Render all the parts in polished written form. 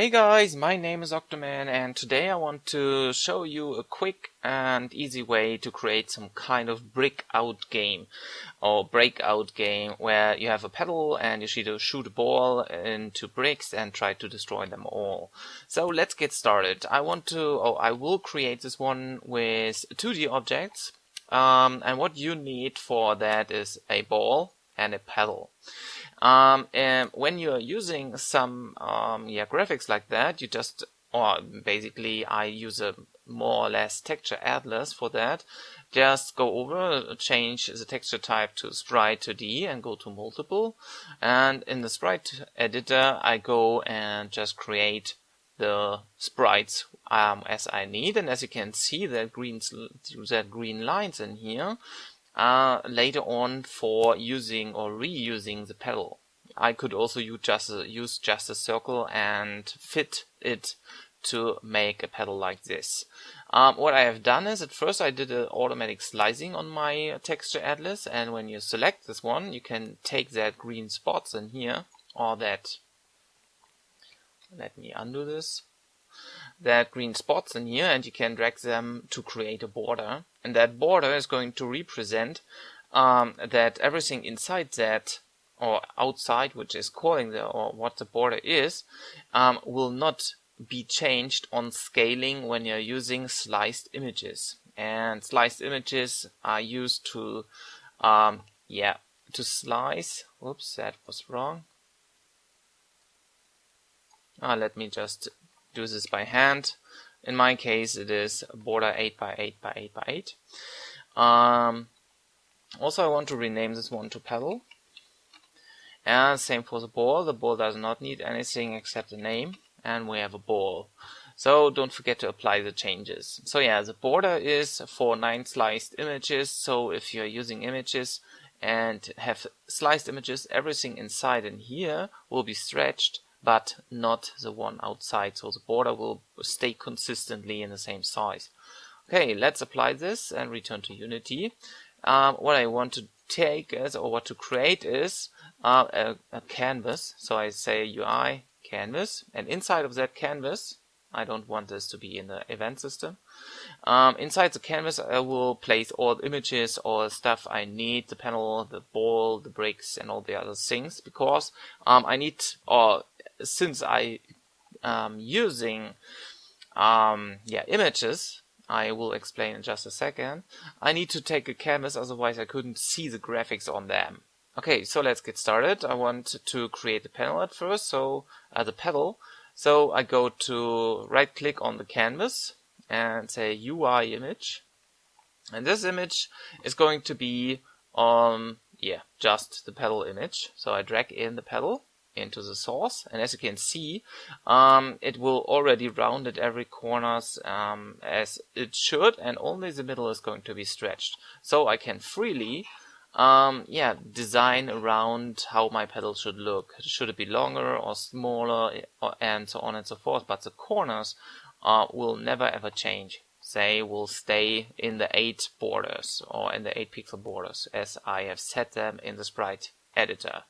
Hey guys, my name is Octoman and today I want to show you a quick and easy way to create some kind of breakout game or breakout game where you have a pedal and you shoot a ball into bricks and try to destroy them all. So let's get started. I will create this one with 2D objects and what you need for that is a ball and a pedal. And when you're using some graphics like that, basically I use a more or less texture atlas for that. Just go over, change the texture type to sprite 2D and go to multiple. And in the sprite editor, I go and just create the sprites as I need. And as you can see, that green lines in here. Later on for using or reusing the pedal. I could also use just a circle and fit it to make a pedal like this. What I have done is at first I did an automatic slicing on my texture atlas, and when you select this one you can take that green spots in here, or that, let me undo this, that green spots in here, and you can drag them to create a border, and that border is going to represent that everything inside that or outside, which is calling what the border is, will not be changed on scaling when you're using sliced images. And sliced images are used to slice. Oops, that was wrong. Let me just do this by hand. In my case it is border 8 by 8 by 8 by 8. Also I want to rename this one to pedal. And same for the ball. The ball does not need anything except a name, and we have a ball. So don't forget to apply the changes. So yeah, the border is for 9 sliced images. So if you're using images and have sliced images, everything inside in here will be stretched, but not the one outside, so the border will stay consistently in the same size. Okay, let's apply this and return to Unity. What I want to take is, or what to create is a canvas. So I say UI canvas, and inside of that canvas, I don't want this to be in the event system. Inside the canvas I will place all the images, all the stuff I need, the panel, the ball, the bricks and all the other things, because since I using images, I will explain in just a second, I need to take a canvas, otherwise I couldn't see the graphics on them. Okay, so let's get started. I want to create the panel at first, so the pedal. So I go to right click on the canvas and say UI image, and this image is going to be just the pedal image. So I drag in the pedal into the source, and as you can see, it will already round at every corners as it should, and only the middle is going to be stretched. So I can freely design around how my pedal should look. Should it be longer or smaller, and so on and so forth, but the corners will never ever change. They will stay in the 8 borders, or in the 8 pixel borders, as I have set them in the sprite editor.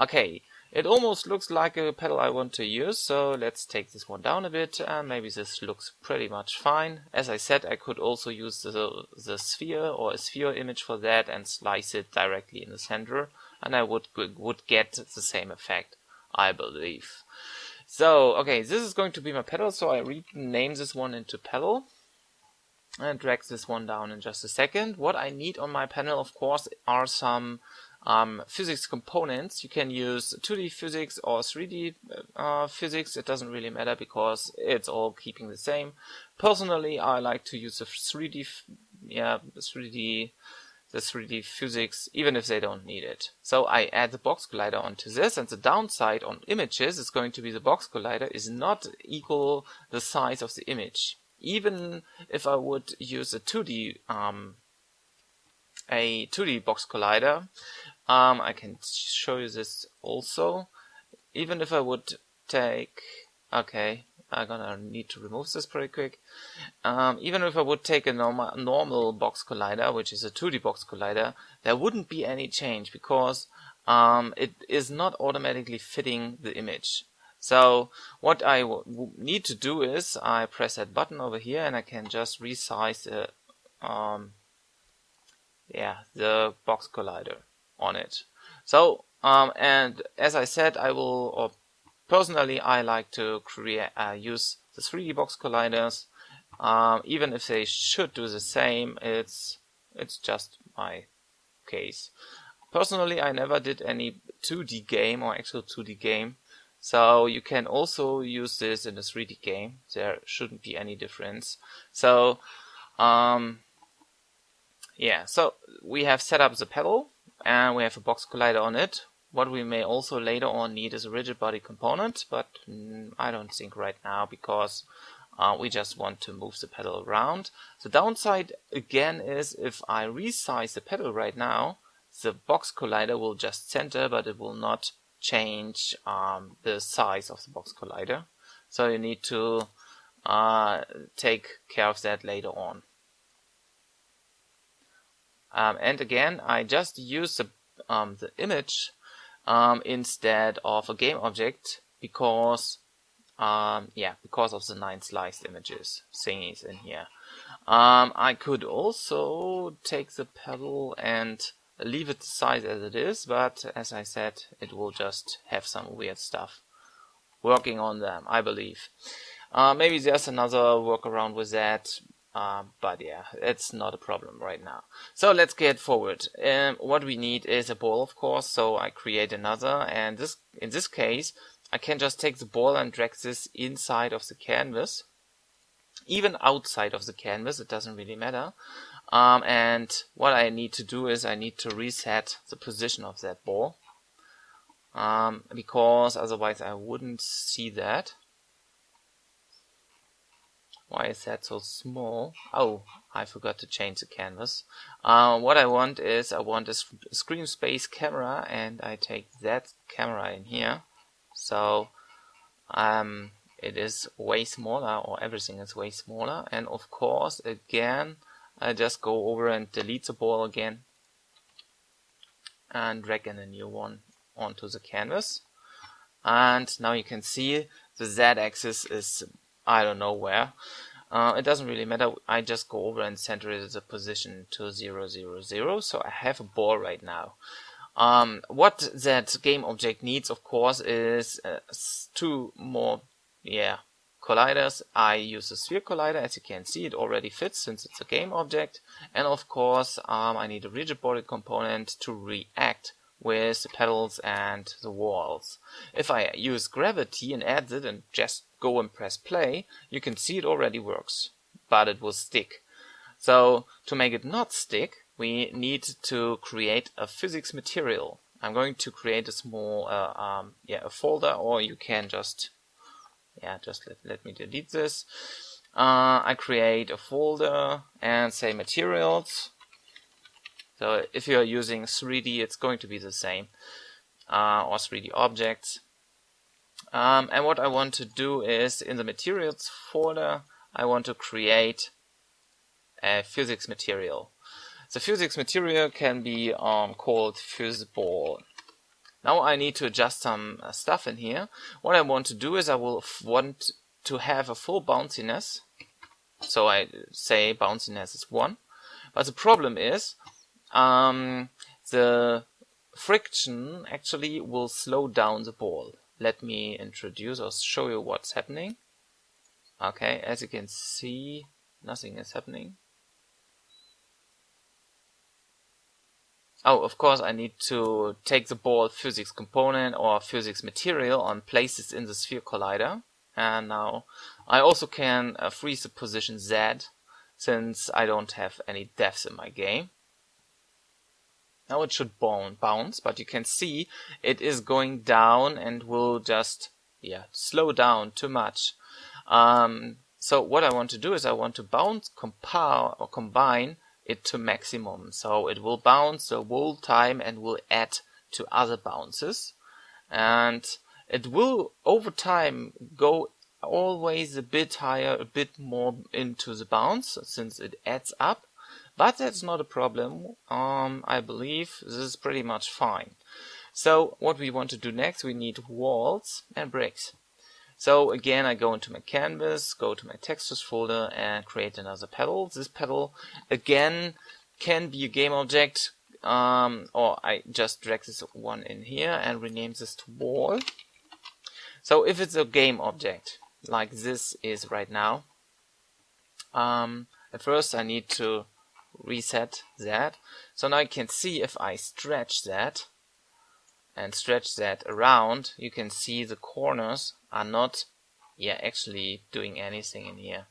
Okay, it almost looks like a pedal I want to use, so let's take this one down a bit, and maybe this looks pretty much fine. As I said, I could also use the sphere or a sphere image for that and slice it directly in the center, and I would get the same effect, I believe. So, okay, this is going to be my pedal, so I rename this one into pedal and drag this one down in just a second. What I need on my panel, of course, are some physics components. You can use 2D physics or 3D physics. It doesn't really matter because it's all keeping the same. Personally, I like to use the 3D physics, even if they don't need it. So I add the box collider onto this, and the downside on images is going to be the box collider is not equal the size of the image. Even if I would use a 2D box collider, I can show you this also. Even if I would take, okay, I'm gonna need to remove this pretty quick. Even if I would take a normal box collider, which is a 2D box collider, there wouldn't be any change because it is not automatically fitting the image. So what I need to do is I press that button over here and I can just resize the box collider on it. So and as I said, personally I like to use the 3D box colliders. Even if they should do the same, it's just my case. Personally, I never did any 2D game or actual 2D game, so you can also use this in a 3D game. There shouldn't be any difference. So so we have set up the pedal and we have a box collider on it. What we may also later on need is a rigid body component, but I don't think right now, because we just want to move the pedal around. The downside again is if I resize the pedal right now, the box collider will just center, but it will not change the size of the box collider. So you need to take care of that later on. And again, I just use the image instead of a game object because of the 9 sliced images thingies in here. I could also take the pedal and leave it the size as it is, but as I said, it will just have some weird stuff working on them, I believe. Maybe there's another workaround with that, but yeah, it's not a problem right now. So let's get forward. What we need is a ball, of course, so I create another, and in this case I can just take the ball and drag this inside of the canvas, even outside of the canvas, it doesn't really matter. And what I need to do is I need to reset the position of that ball, because otherwise I wouldn't see that. Why is that so small? Oh, I forgot to change the canvas. What I want is a screen space camera, and I take that camera in here. So it is way smaller, or everything is way smaller. And of course, again, I just go over and delete the ball again and drag in a new one onto the canvas. And now you can see the Z-axis is I don't know where. It doesn't really matter. I just go over and center it as a position to 0, 0, 0. So I have a ball right now. What that game object needs, of course, is 2 more colliders. I use a sphere collider. As you can see, it already fits since it's a game object. And of course, I need a rigid body component to react with the pedals and the walls. If I use gravity and add it and just go and press play, you can see it already works, but it will stick. So to make it not stick, we need to create a physics material. I'm going to create a small a folder, or you can just let me delete this. I create a folder and say materials. So if you're using 3D, it's going to be the same, or 3D objects. And what I want to do is, in the materials folder, I want to create a physics material. The physics material can be called PhysBall. Now I need to adjust some stuff in here. What I want to do is I will want to have a full bounciness. So I say bounciness is 1. But the problem is, the friction actually will slow down the ball. Let me introduce or show you what's happening. Okay, as you can see, nothing is happening. Oh, of course, I need to take the ball physics component or physics material and place it in the sphere collider. And now I also can freeze the position Z, since I don't have any depths in my game. Now it should bounce, but you can see it is going down and will just slow down too much. So what I want to do is I want to combine it to maximum. So it will bounce the whole time and will add to other bounces. And it will over time go always a bit higher, a bit more into the bounce, since it adds up. But that's not a problem. I believe this is pretty much fine. So what we want to do next, we need walls and bricks. So again, I go into my canvas, go to my textures folder and create another pedal. This pedal again can be a game object, or I just drag this one in here and rename this to wall. So if it's a game object, like this is right now, at first I need to reset that. So now you can see if I stretch that and stretch that around, you can see the corners are not actually doing anything in here.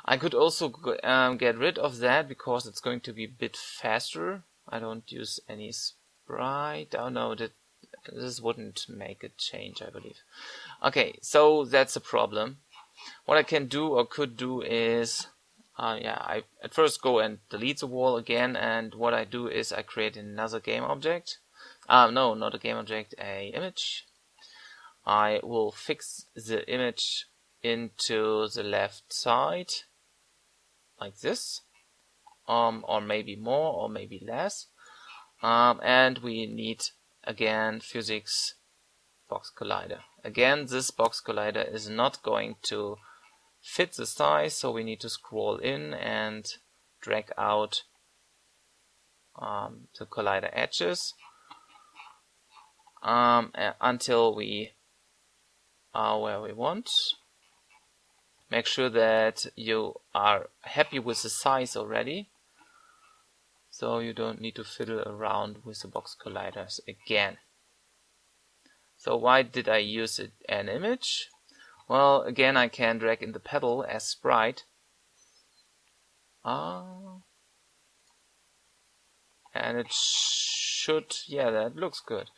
I could also get rid of that because it's going to be a bit faster. I don't use any sprite. Oh no, this wouldn't make a change, I believe. Okay, so that's a problem. What I can do or could do is I at first go and delete the wall again, and what I do is I create another game object. No, not a game object, a image. I will fix the image into the left side like this, or maybe more or maybe less, and we need again physics box collider. Again, this box collider is not going to fit the size, so we need to scroll in and drag out the collider edges until we are where we want. Make sure that you are happy with the size already, so you don't need to fiddle around with the box colliders again. So why did I use an image? Well, again, I can drag in the pedal as sprite. And it should, that looks good.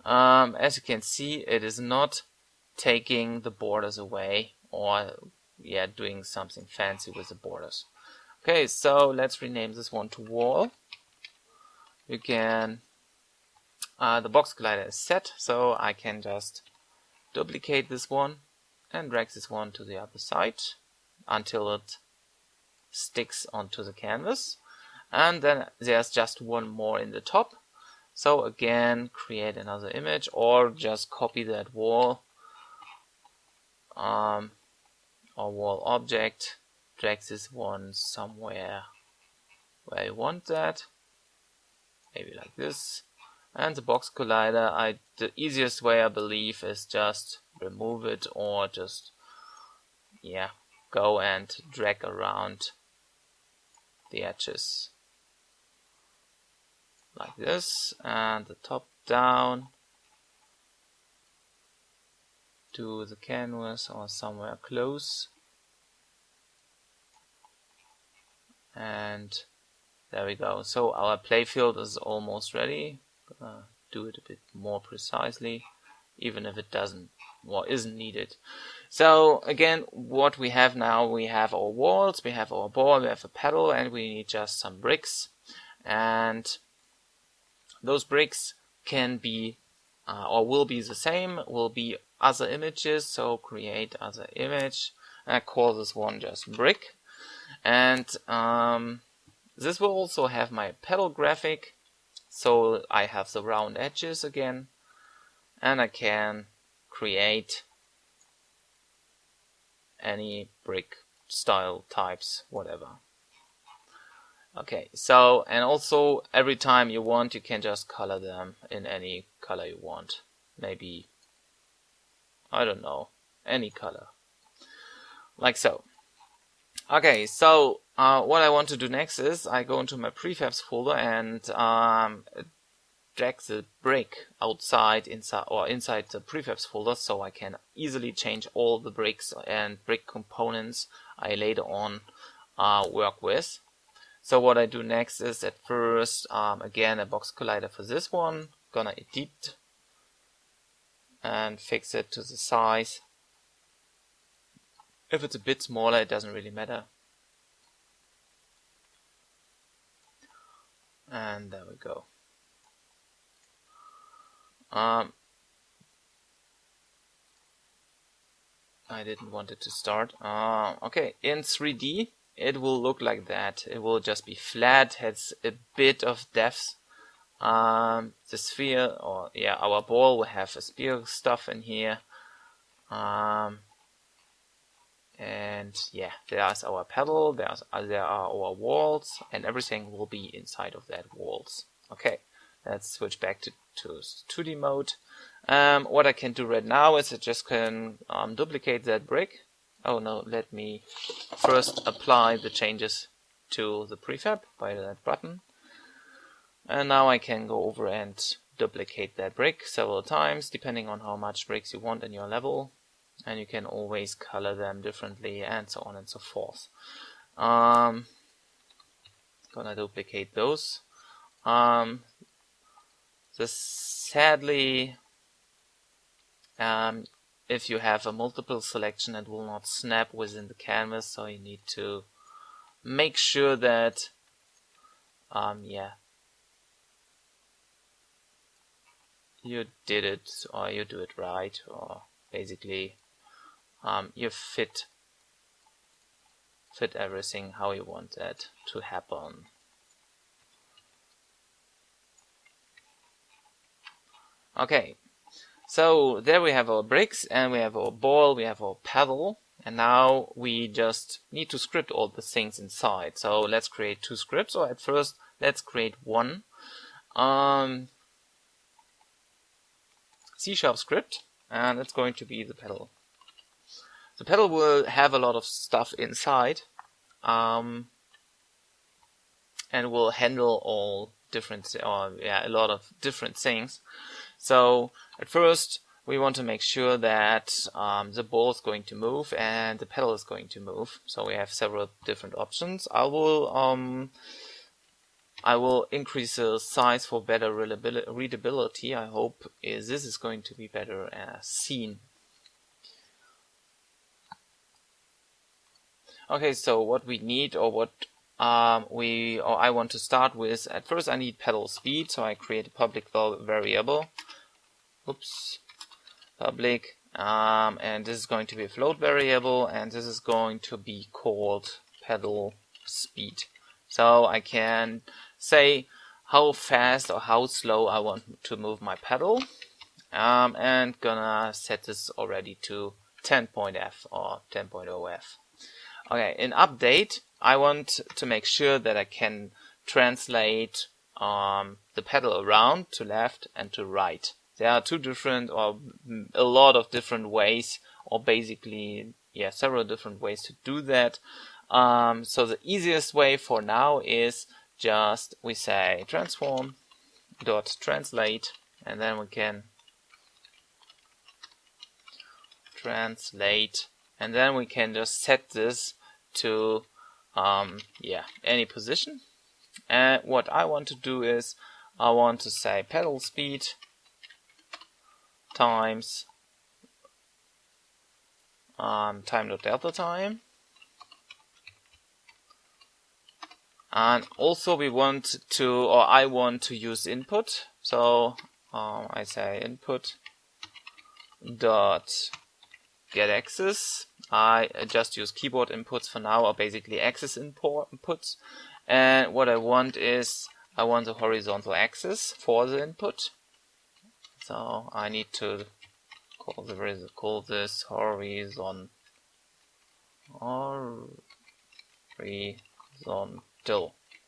As you can see, it is not taking the borders away or doing something fancy with the borders. Okay, so let's rename this one to wall. You can, the box collider is set, so I can just duplicate this one and drag this one to the other side until it sticks onto the canvas. And then there's just one more in the top. So again, create another image or just copy that wall or wall object, drag this one somewhere where you want that, maybe like this. And the box collider, the easiest way I believe is just remove it or just go and drag around the edges like this, and the top down to the canvas or somewhere close, and there we go. So our playfield is almost ready. Do it a bit more precisely, even if it doesn't or isn't needed. So again, what we have now, we have our walls, we have our ball, we have a pedal, and we need just some bricks. And those bricks can be or will be the same, will be other images. So create other image, and I call this one just brick. And this will also have my pedal graphic. So I have the round edges again, and I can create any brick style types, whatever. Okay, so, and also every time you want, you can just color them in any color you want. Maybe, I don't know, any color. Like so. Okay, so what I want to do next is I go into my prefabs folder and drag the brick inside the prefabs folder, so I can easily change all the bricks and brick components I later on work with. So what I do next is at first, again, a box collider for this one, gonna edit and fix it to the size. If it's a bit smaller, it doesn't really matter. And there we go. I didn't want it to start. Okay, in 3D, it will look like that. It will just be flat, has a bit of depth. The sphere, or our ball will have a spear stuff in here. And yeah, there's our pedal, there are our walls, and everything will be inside of that walls. Okay, let's switch back to 2D mode. What I can do right now is I just can duplicate that brick. Oh no, let me first apply the changes to the prefab by that button. And now I can go over and duplicate that brick several times, depending on how much bricks you want in your level. And you can always color them differently and so on and so forth. Gonna duplicate those. Sadly, if you have a multiple selection, it will not snap within the canvas, so you need to make sure that you did it, or you do it right, or basically you fit everything how you want that to happen. Okay, so there we have our bricks, and we have our ball, we have our paddle, and now we just need to script all the things inside. So let's create 2 scripts, or at first let's create one C# script, and it's going to be the pedal. The pedal will have a lot of stuff inside, and will handle all different, a lot of different things. So at first we want to make sure that the ball is going to move and the pedal is going to move. So we have several different options. I will increase the size for better readability. I hope this is going to be better seen. Okay, so what we need, or what I want to start with, at first I need pedal speed, so I create a public variable. Public, and this is going to be a float variable, and this is going to be called pedal speed. So I can say how fast or how slow I want to move my pedal, and gonna set this already to 10.f or 10.0f. Okay, in update, I want to make sure that I can translate the pedal around to left and to right. There are 2 different, or a lot of different ways, or basically, several different ways to do that. So the easiest way for now is just we say transform.translate, and then we can translate, and then we can just set this to any position. And what I want to do is I want to say pedal speed times time.delta time, and also we want to, or I want to use input. So I say input dot get axis. I just use keyboard inputs for now, or basically axis inputs. And what I want is I want the horizontal axis for the input. So I need to call this horizontal.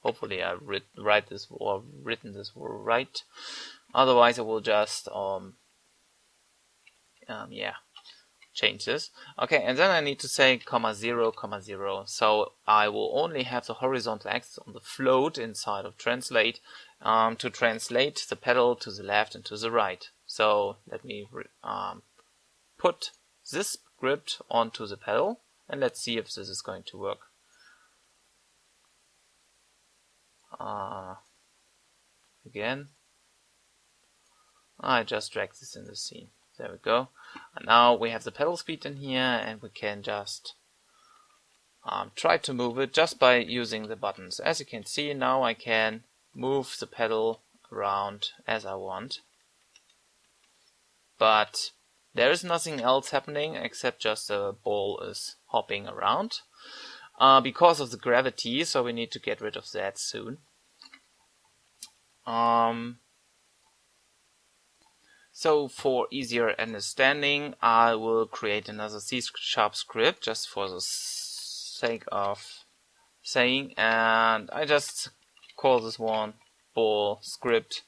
Hopefully I written this right. Otherwise I will just change this. Okay, and then I need to say comma 0, comma 0. So I will only have the horizontal axis on the float inside of translate to translate the pedal to the left and to the right. So let me put this script onto the pedal, and let's see if this is going to work. Again, I just drag this in the scene. There we go. And now we have the pedal speed in here, and we can just try to move it just by using the buttons. As you can see, now I can move the pedal around as I want. But there is nothing else happening except just the ball is hopping around because of the gravity, so we need to get rid of that So for easier understanding, I will create another C# script just for the sake of saying, and I just call this one ball script.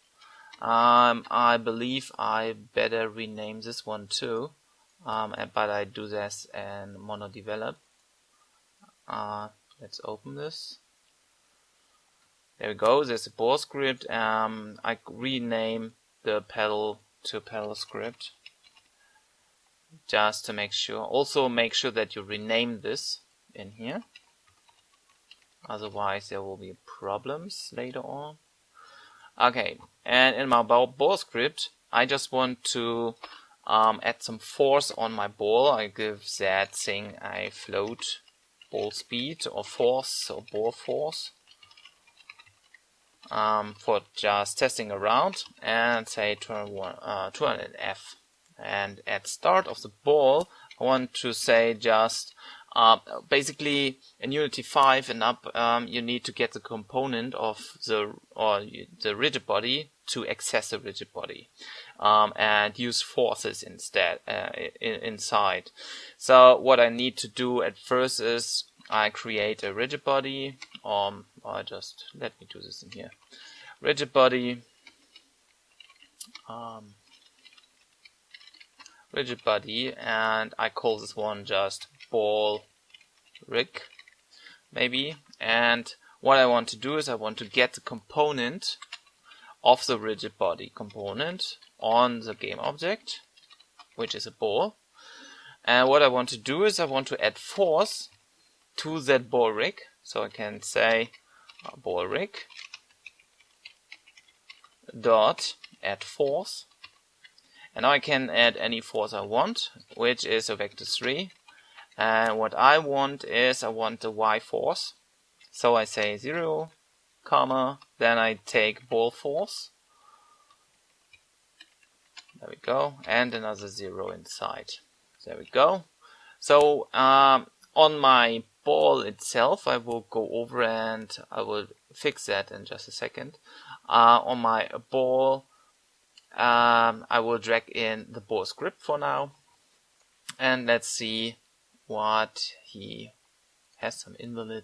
I believe I better rename this one too, but I do this in monodevelop. Let's open this. There we go. There's a ball script. I rename the pedal to pedal script just to make sure. Also make sure that you rename this in here. Otherwise there will be problems later on. Okay, and in my ball script, I just want to add some force on my ball. I give that thing a float ball speed or force or ball force for just testing around, and say 200F. And at start of the ball, I want to say just basically in Unity 5 and up, you need to get the component of the rigid body to access the rigid body, and use forces instead inside. So what I need to do at first is I create a rigid body. Just let me do this in here. Rigid body. Rigid body, and I call this one just ball rig, maybe. And what I want to do is I want to get the component of the rigid body component on the game object, which is a ball. And what I want to do is I want to add force to that ball rig. So I can say ball rig dot add force. And now I can add any force I want, which is a vector 3. And what I want is I want the y force. So I say 0, comma, then I take ball force. There we go. And another 0 inside. There we go. So on my ball itself, I will go over and I will fix that in just a second. On my ball, I will drag in the ball script for now, and let's see what he has. Some invalid.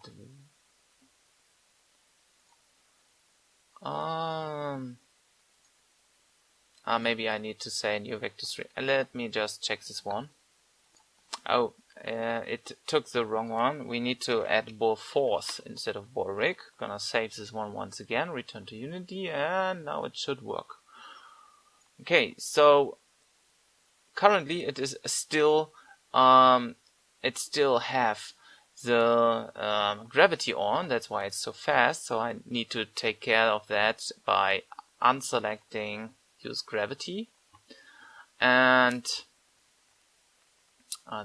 Maybe I need to say new vector 3. Let me just check this one. Oh, it took the wrong one. We need to add ball force instead of ball rig. Gonna save this one once again, return to Unity, and now it should work. Okay, so currently it is still it still have the gravity on. That's why it's so fast. So I need to take care of that by unselecting use gravity, and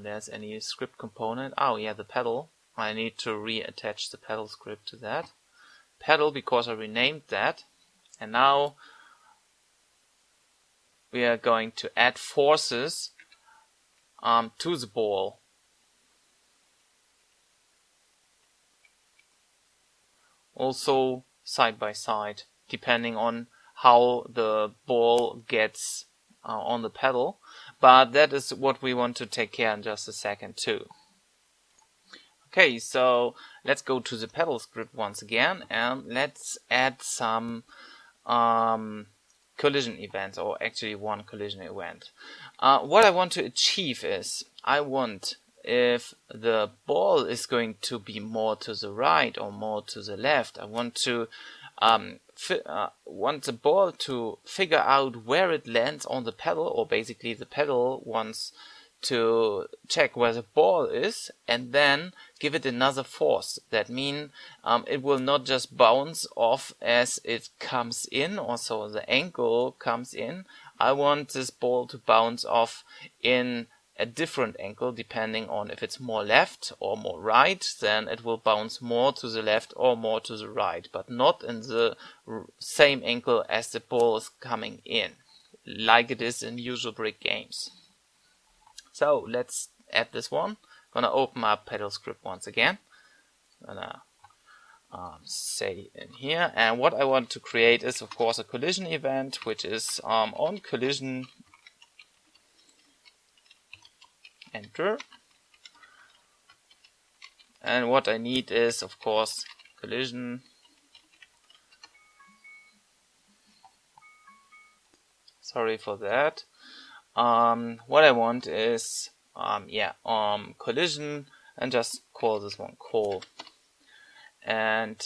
there's any script component. Oh yeah, the pedal. I need to reattach the pedal script to that pedal because I renamed that, and now we are going to add forces to the ball. Also side by side, depending on how the ball gets on the pedal. But that is what we want to take care in just a second too. Okay, so let's go to the pedal script once again, and let's add some collision events, or actually one collision event. What I want to achieve is I want, if the ball is going to be more to the right or more to the left, I want to want the ball to figure out where it lands on the pedal, or basically the pedal wants to check where the ball is and then give it another force. That means it will not just bounce off as it comes in, also the angle comes in. I want this ball to bounce off in a different angle depending on if it's more left or more right. Then it will bounce more to the left or more to the right, but not in the same angle as the ball is coming in, like it is in usual brick games. So let's add this one. Gonna open up pedal script once again. Gonna say in here, and what I want to create is of course a collision event, which is on collision enter. And what I need is, of course, collision. Sorry for that. What I want is collision, and just call this one call. And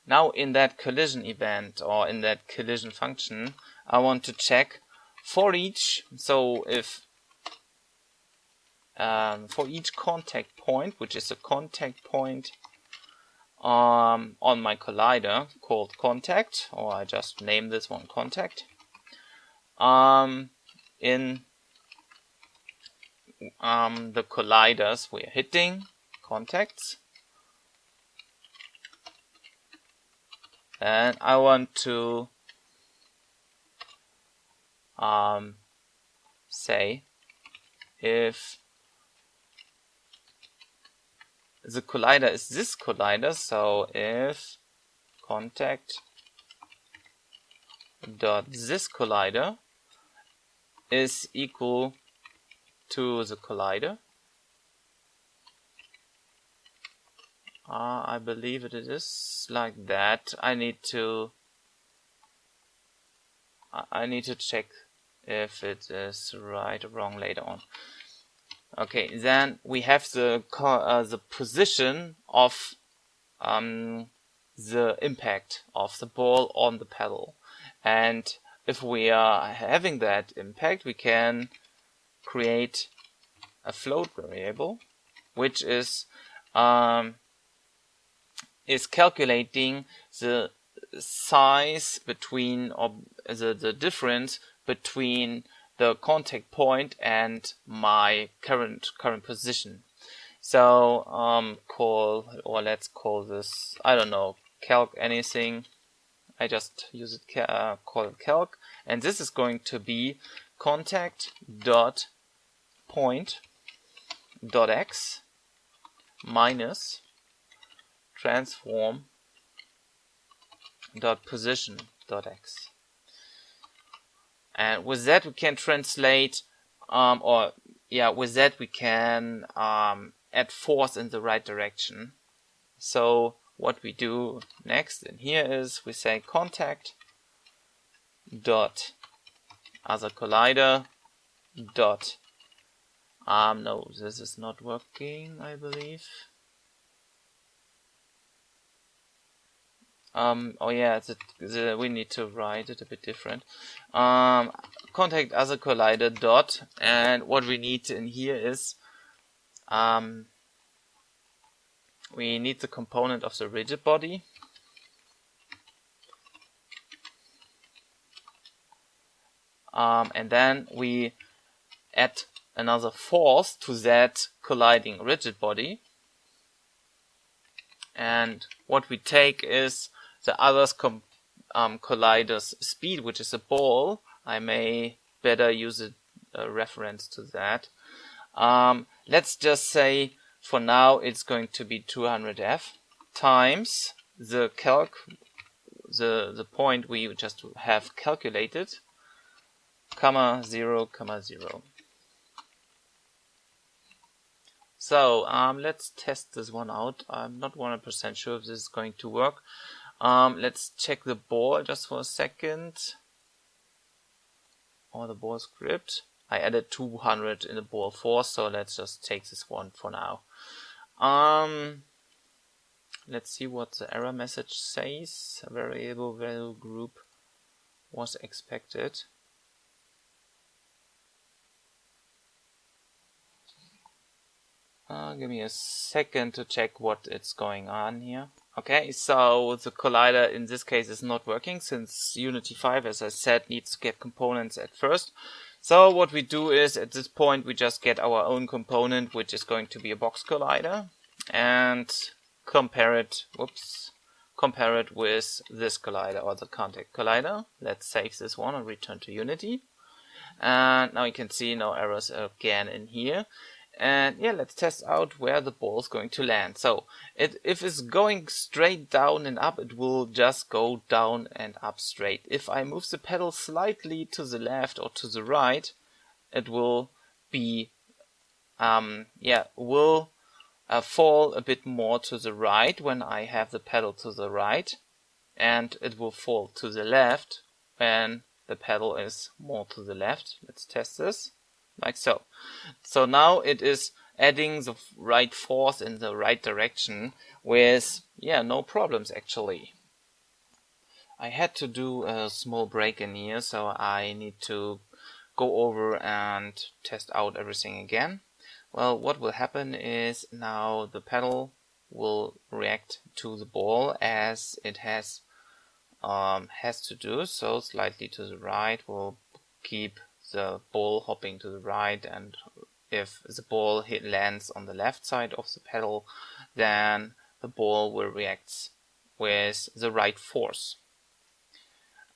now in that collision event, or in that collision function, I want to check for each. So if for each contact point, which is a contact point on my collider called contact, or I just name this one contact, in the colliders we're hitting, contacts, and I want to say if the collider is this collider, so if contact dot this collider is equal to the collider, I believe it is like that. I need to check if it is right or wrong later on. Okay, then we have the position of the impact of the ball on the pedal, and if we are having that impact, we can create a float variable, which is calculating the size between, or the difference between the contact point and my current position. So let's call this, I don't know, calc anything. I just use it, call it calc, and this is going to be contact dot point dot x minus transform dot position dot x. And with that we can translate, with that we can add force in the right direction. So what we do next in here is we say contact dot other collider dot no, this is not working, I believe. We need to write it a bit different. Contact other collider dot, and what we need in here is we need the component of the rigid body, and then we add another force to that colliding rigid body, and what we take is the other collider's speed, which is a ball. I may better use a reference to that. Let's just say for now it's going to be 200F times the the point we just have calculated, comma 0, comma 0. So let's test this one out. I'm not 100% sure if this is going to work. Let's check the ball just for a second. Or the ball script. I added 200 in the ball force, so let's just take this one for now. Let's see what the error message says. A variable value group was expected. Give me a second to check what it's going on here. Okay, so the collider in this case is not working since Unity 5, as I said, needs to get components at first. So what we do is at this point we just get our own component, which is going to be a box collider, and compare it with this collider, or the contact collider. Let's save this one and return to Unity. And now you can see no errors again in here. And yeah, let's test out where the ball is going to land. So if it's going straight down and up, it will just go down and up straight. If I move the pedal slightly to the left or to the right, it will be will fall a bit more to the right when I have the pedal to the right, and it will fall to the left when the pedal is more to the left. Let's test this, like so. So now it is adding the right force in the right direction with, no problems actually. I had to do a small break in here, so I need to go over and test out everything again. Well, what will happen is now the pedal will react to the ball as it has to do, so slightly to the right will keep the ball hopping to the right, and if the ball lands on the left side of the pedal, then the ball will react with the right force.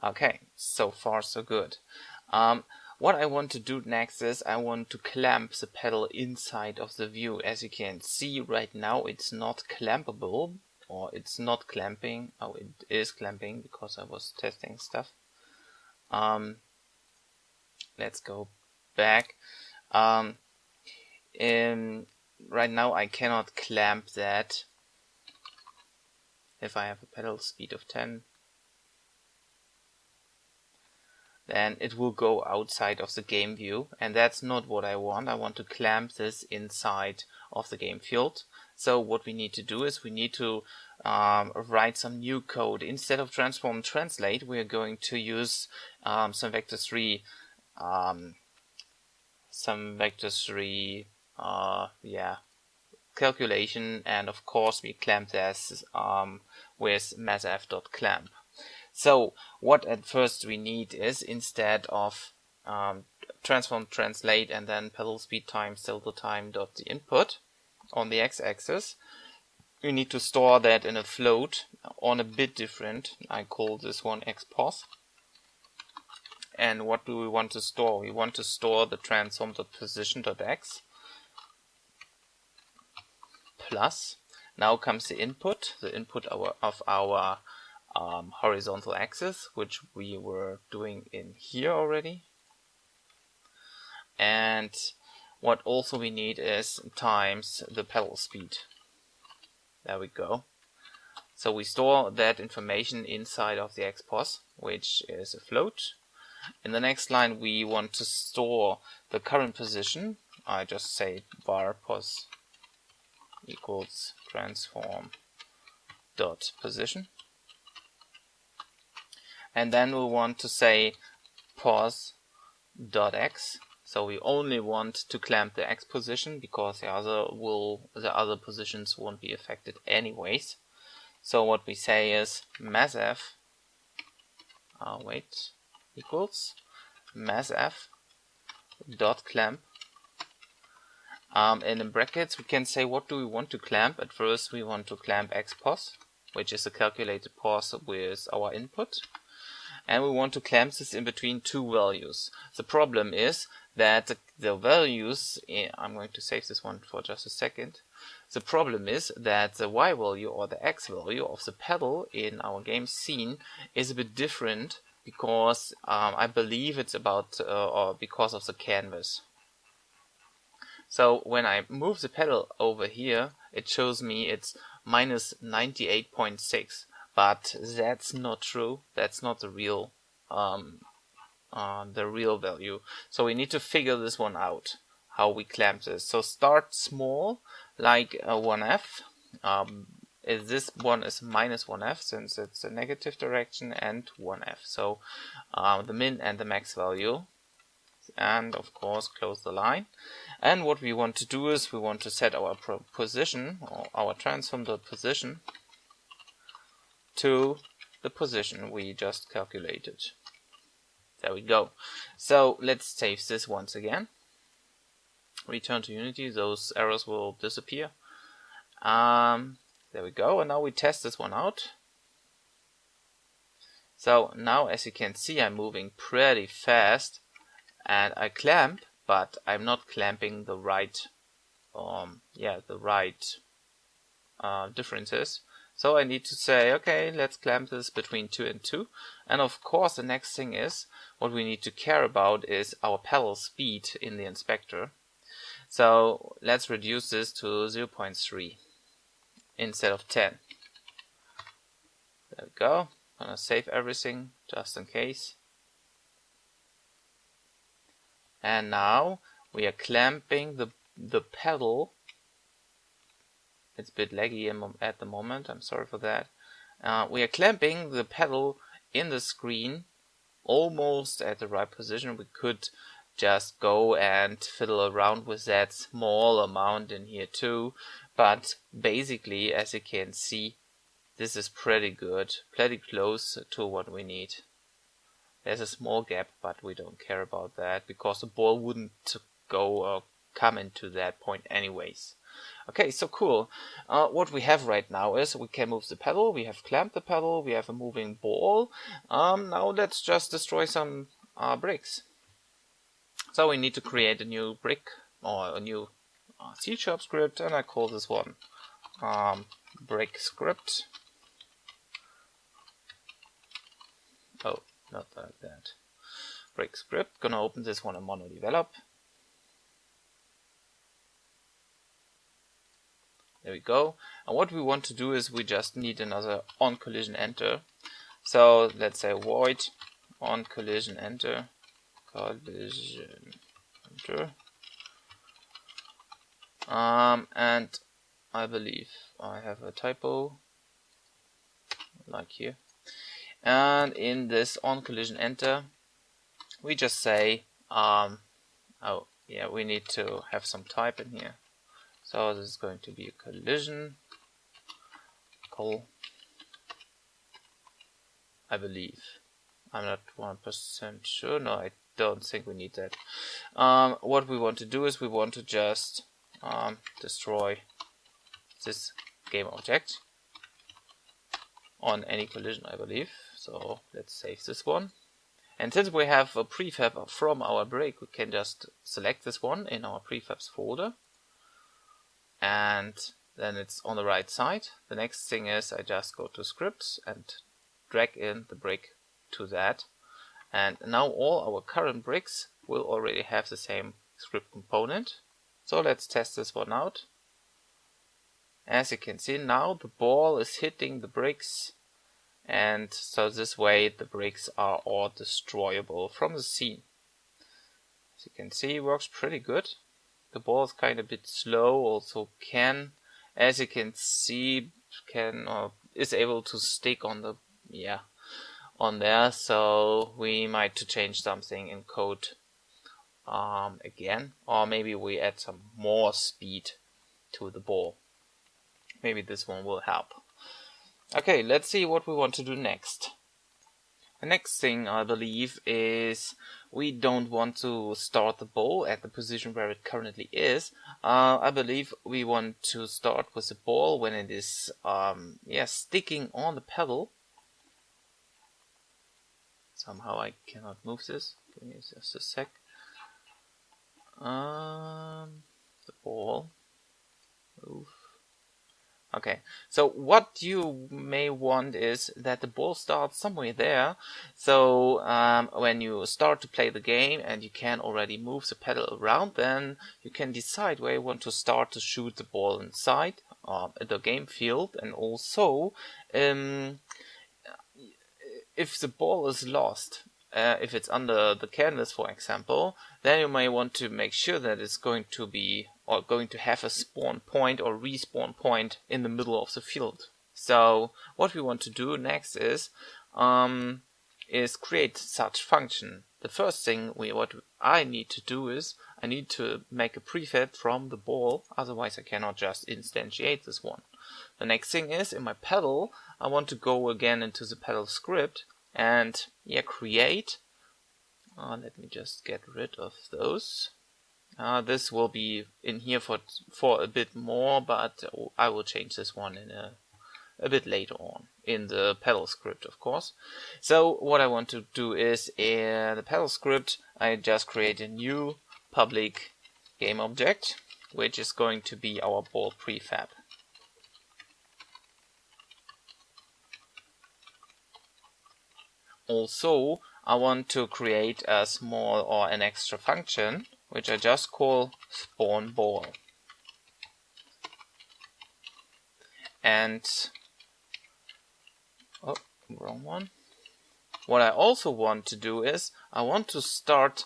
Okay, so far so good. What I want to do next is I want to clamp the pedal inside of the view. As you can see right now, it's not clampable, or it's not clamping. Oh, it is clamping because I was testing stuff. Let's go back. Right now I cannot clamp that if I have a pedal speed of 10. Then it will go outside of the game view, and that's not what I want. I want to clamp this inside of the game field. So what we need to do is we need to write some new code. Instead of transform translate, we are going to use some vector 3 calculation, and of course we clamp this with massf.clamp. So what at first we need is, instead of transform translate and then pedal speed times tilde time dot the input on the x-axis, we need to store that in a float on a bit different. I call this one xpos. And what do we want to store? We want to store the transform.position.x plus, now comes the input of our horizontal axis, which we were doing in here already. And what also we need is times the pedal speed. There we go. So we store that information inside of the xpos, which is a float. In the next line we want to store the current position. I just say var pos equals transform dot position. And then we want to say pos.x. So we only want to clamp the x position because the other positions won't be affected anyways. So what we say is massf equals massf.clamp. And in brackets we can say what do we want to clamp. At first we want to clamp xpos, which is a calculated pos with our input. And we want to clamp this in between two values. The problem is that the values, I'm going to save this one for just a second. The problem is that the y value or the x value of the pedal in our game scene is a bit different because I believe it's about or because of the canvas. So when I move the pedal over here, it shows me it's minus 98.6. But that's not true. That's not the real value. So we need to figure this one out, how we clamp this. So start small, like 1f. This one is minus 1f since it's a negative direction, and 1f. So the min and the max value. And of course close the line. And what we want to do is we want to set our position, or our transform.position, to the position we just calculated. There we go. So let's save this once again. Return to Unity. Those errors will disappear. There we go. And now we test this one out. So now, as you can see, I'm moving pretty fast, and I clamp, but I'm not clamping the right, differences. So I need to say, okay, let's clamp this between 2 and 2. And of course, the next thing is, what we need to care about is our pedal speed in the inspector. So let's reduce this to 0.3 instead of 10. There we go. I'm gonna save everything just in case. And now we are clamping the pedal. It's a bit laggy at the moment, I'm sorry for that. We are clamping the pedal in the screen almost at the right position. We could just go and fiddle around with that small amount in here too, but basically, as you can see, this is pretty good, pretty close to what we need. There's a small gap, but we don't care about that because the ball wouldn't go or come into that point anyways. Okay, so cool. What we have right now is we can move the pedal, we have clamped the pedal, we have a moving ball. Now let's just destroy some bricks. So we need to create a new brick or a new C# script, and I call this one brick script. Oh, not like that. Brick script. Gonna open this one in monodevelop. There we go. And what we want to do is we just need another on collision enter. So let's say void on collision enter. Collision enter. And I believe I have a typo like here. And in this on collision enter, we just say, oh yeah, we need to have some type in here. So this is going to be a collision, I believe. I'm not 100% sure. No, I don't think we need that. What we want to do is we want to just destroy this game object on any collision, I believe. So let's save this one. And since we have a prefab from our brick, we can just select this one in our prefabs folder. And then it's on the right side. The next thing is I just go to scripts and drag in the brick to that. And now all our current bricks will already have the same script component. So let's test this one out. As you can see now, the ball is hitting the bricks, and so this way the bricks are all destroyable from the scene. As you can see, it works pretty good. The ball is kind of a bit slow, also as you can see, is able to stick on the on there. So we might to change something in code again, or maybe we add some more speed to the ball. Maybe this one will help. Okay, let's see what we want to do next. The next thing I believe is we don't want to start the ball at the position where it currently is. I believe we want to start with the ball when it is sticking on the pedal. Somehow I cannot move this. Give me just a sec. The ball. Move. Okay, so what you may want is that the ball starts somewhere there. So when you start to play the game and you can already move the pedal around, then you can decide where you want to start to shoot the ball inside the game field. And also, if the ball is lost, if it's under the canvas, for example, then you may want to make sure that it's going to be or going to have a spawn point or respawn point in the middle of the field. So what we want to do next is create such function. The first thing what I need to do is I need to make a prefab from the ball, otherwise I cannot just instantiate this one. The next thing is in my pedal, I want to go again into the pedal script and create. Let me just get rid of those. This will be in here for a bit more, but I will change this one in a bit later on in the pedal script, of course. So what I want to do is in the pedal script, I just create a new public game object, which is going to be our ball prefab. Also, I want to create a small or an extra function, which I just call spawn ball. And oh, wrong one. What I also want to do is I want to start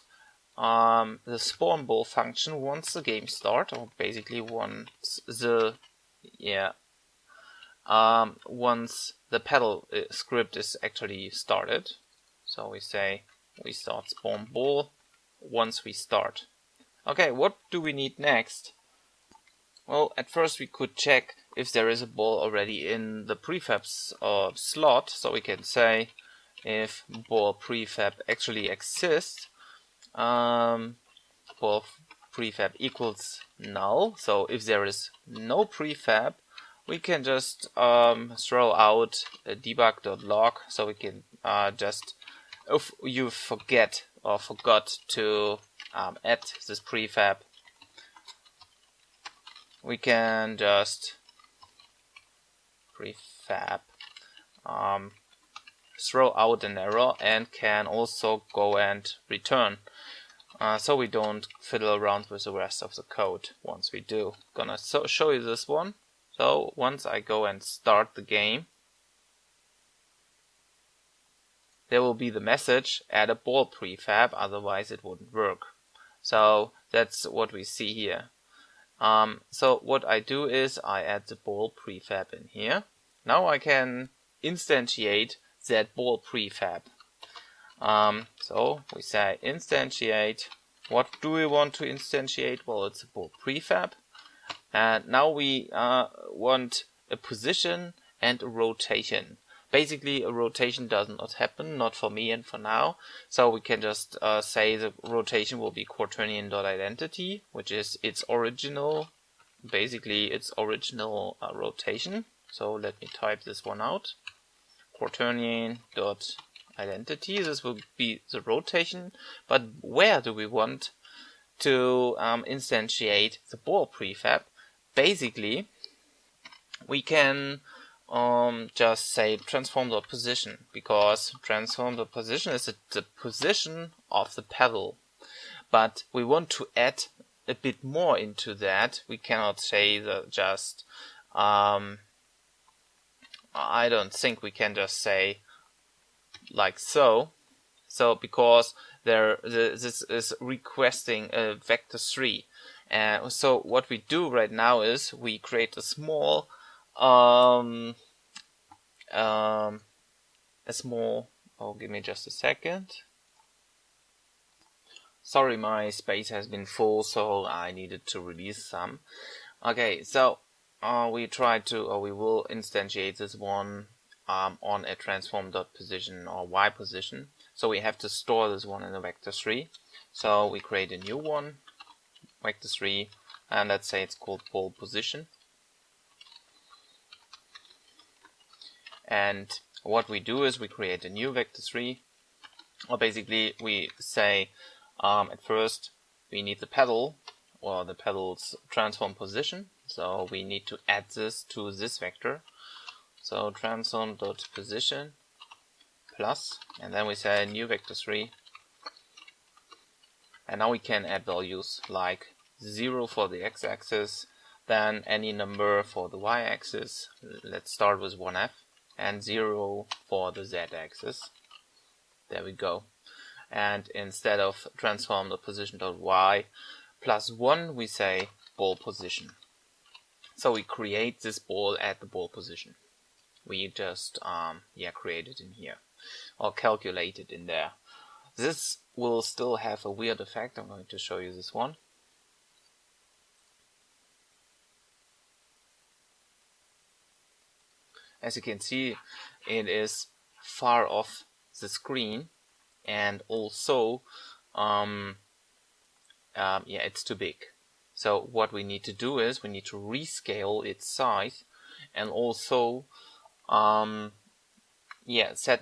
the spawn ball function once the game starts, or basically once the pedal script is actually started. So we say we start spawn ball once we start. Okay, what do we need next? Well, at first we could check if there is a ball already in the prefab slot, so we can say if ball prefab actually exists, ball prefab equals null. So if there is no prefab, we can just throw out a debug.log, so we can just, if you forgot to add this prefab, we can just prefab throw out an error and can also go and return, so we don't fiddle around with the rest of the code. Once we do, gonna show you this one. So once I go and start the game, there will be the message add a ball prefab, otherwise it wouldn't work. So that's what we see here. So what I do is I add the ball prefab in here. Now I can instantiate that ball prefab. So we say instantiate. What do we want to instantiate? Well, it's a ball prefab. And now we want a position and a rotation. Basically, a rotation does not happen, not for me and for now. So we can just say the rotation will be quaternion.identity, which is its original, basically its original rotation. So let me type this one out. Quaternion.identity. This will be the rotation. But where do we want to instantiate the ball prefab? Basically, we can just say transform.position, because transform.position is the position of the pedal. But we want to add a bit more into that. We cannot say that just I don't think we can just say like so. So because this is requesting a vector 3. So what we do right now is we create a small oh, give me just a second. Sorry, my space has been full, so I needed to release some. Okay, so we will instantiate this one on a transform.position or y position. So we have to store this one in a vector 3. So we create a new one, vector 3, and let's say it's called ball position. And what we do is we create a new vector 3, or basically we say at first we need the pedal, or the pedal's transform position. So we need to add this to this vector. So transform.position plus, and then we say new vector 3. And now we can add values like 0 for the x-axis, then any number for the y-axis. Let's start with 1f, and 0 for the z-axis. There we go. And instead of transform the position.y plus 1, we say ball position. So we create this ball at the ball position. We just create it in here, or calculate it in there. This will still have a weird effect. I'm going to show you this one. As you can see, it is far off the screen, and also it's too big. So what we need to do is we need to rescale its size, and also set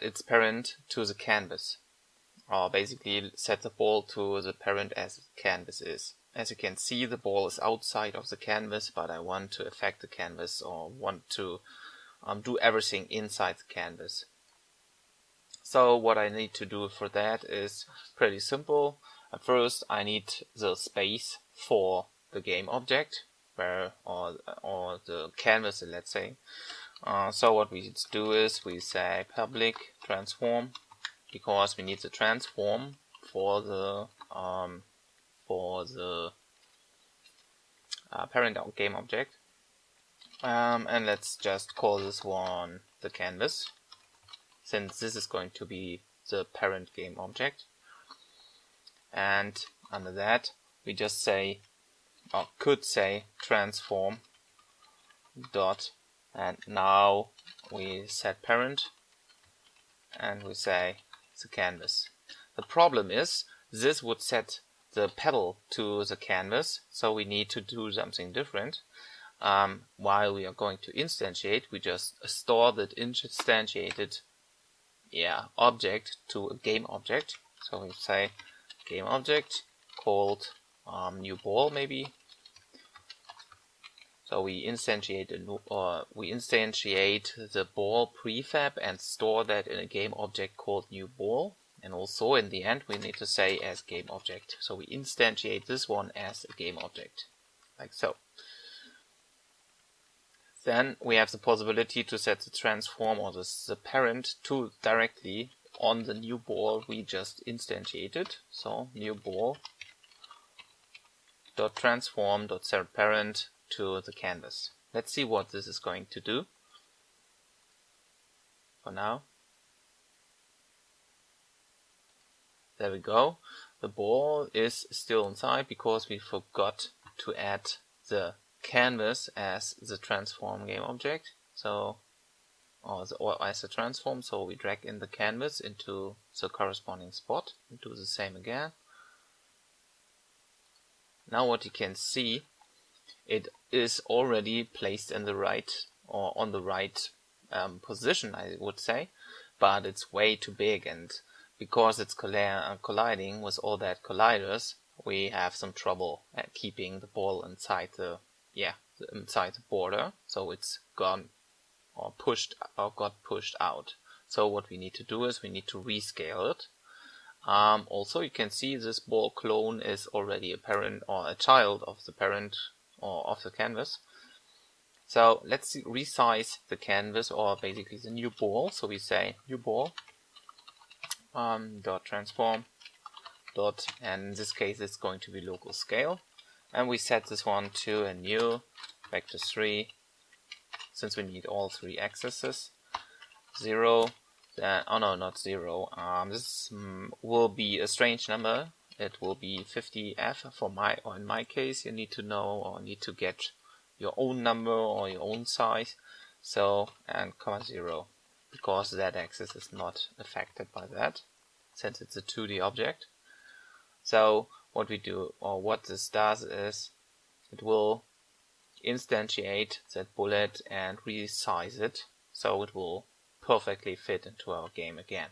its parent to the canvas, or basically set the ball to the parent as the canvas is. As you can see, the ball is outside of the canvas, but I want to affect the canvas, or want to do everything inside the canvas. So what I need to do for that is pretty simple. At first I need the space for the game object, or the canvas, let's say. So what we do is we say public transform, because we need the transform for the parent game object. And let's just call this one the canvas, since this is going to be the parent game object. And under that we just say, or could say, transform dot, and now we set parent and we say the canvas. The problem is this would set the pedal to the canvas, so we need to do something different. While we are going to instantiate, we just store that instantiated object to a game object. So we say game object called new ball, maybe. So we instantiate the ball prefab and store that in a game object called new ball. And also in the end we need to say as game object. So we instantiate this one as a game object, like so. Then we have the possibility to set the transform or the parent to directly on the new ball we just instantiated. So new ball dot transform dot set parent to the canvas. Let's see what this is going to do. For now, there we go. The ball is still inside because we forgot to add the canvas as the transform game object, so or as a transform. So we drag in the canvas into the corresponding spot and do the same again. Now what you can see, it is already placed in the right, or on the right position, I would say, but it's way too big, and because it's colliding with all that colliders, we have some trouble at keeping the ball inside the border, so it's gone or got pushed out. So what we need to do is we need to rescale it. Also you can see this ball clone is already a parent or a child of the parent or of the canvas. So let's resize the canvas, or basically the new ball. So we say new ball dot transform dot, and in this case it's going to be local scale, and we set this one to a new vector 3, since we need all 3 axes. 0, oh no, not 0, this will be a strange number. It will be 50f in my case. You need to know, or need to get your own number or your own size. So, and comma 0, because that axis is not affected by that, since it's a 2D object. So what we do, or what this does, is it will instantiate that bullet and resize it, so it will perfectly fit into our game again.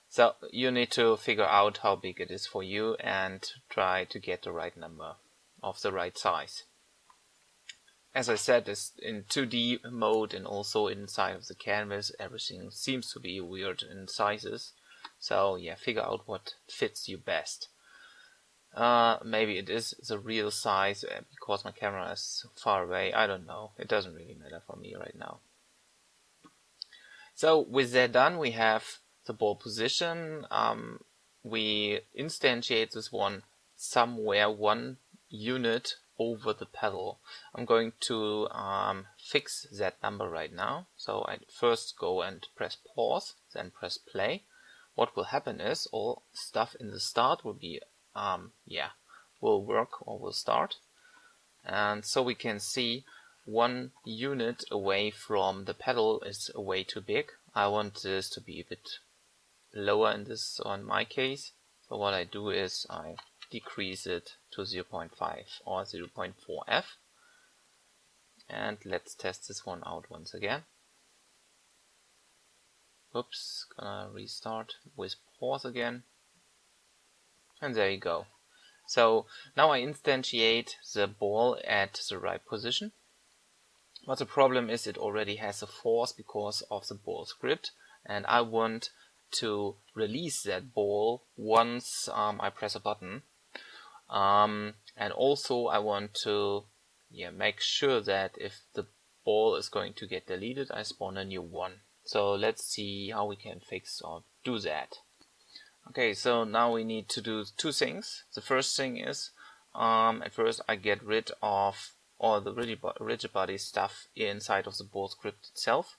So you need to figure out how big it is for you and try to get the right number of the right size. As I said, it's in 2D mode, and also inside of the canvas everything seems to be weird in sizes. So yeah, figure out what fits you best. Maybe it is the real size because my camera is far away. I don't know. It doesn't really matter for me right now. So with that done, we have the ball position. We instantiate this one somewhere 1 unit over the pedal. I'm going to fix that number right now. So I first go and press pause, then press play. What will happen is all stuff in the start will be will work or will start, and so we can see 1 unit away from the pedal is way too big. I want this to be a bit lower in this, or in my case. So what I do is I decrease it to 0.5 or 0.4f, and let's test this one out once again. Oops, gonna restart with pause again. And there you go. So now I instantiate the ball at the right position. But the problem is it already has a force because of the ball script, and I want to release that ball once I press a button. And also I want to make sure that if the ball is going to get deleted, I spawn a new one. So let's see how we can fix or do that. Okay, so now we need to do two things. The first thing is, at first I get rid of all the rigid body stuff inside of the ball script itself,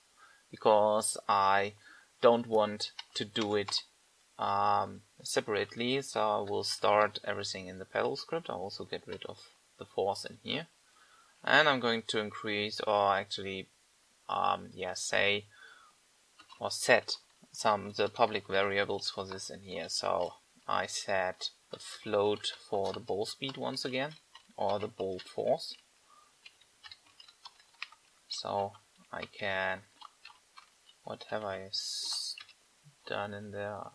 because I don't want to do it separately. So I will start everything in the pedal script. I'll also get rid of the force in here, and I'm going to increase, or actually say or set the public variables for this in here. So I set the float for the ball speed once again, or the ball force. So I can, what have I done in there?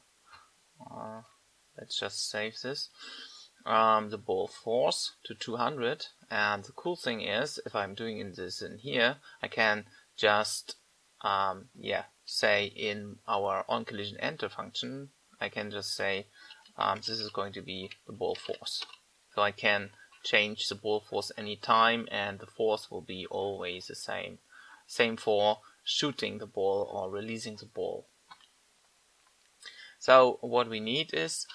Let's just save this. The ball force to 200, and the cool thing is, if I'm doing this in here, I can just say in our onCollisionEnter function, I can just say this is going to be the ball force. So I can change the ball force anytime, and the force will be always the same. Same for shooting the ball or releasing the ball. So what we need is,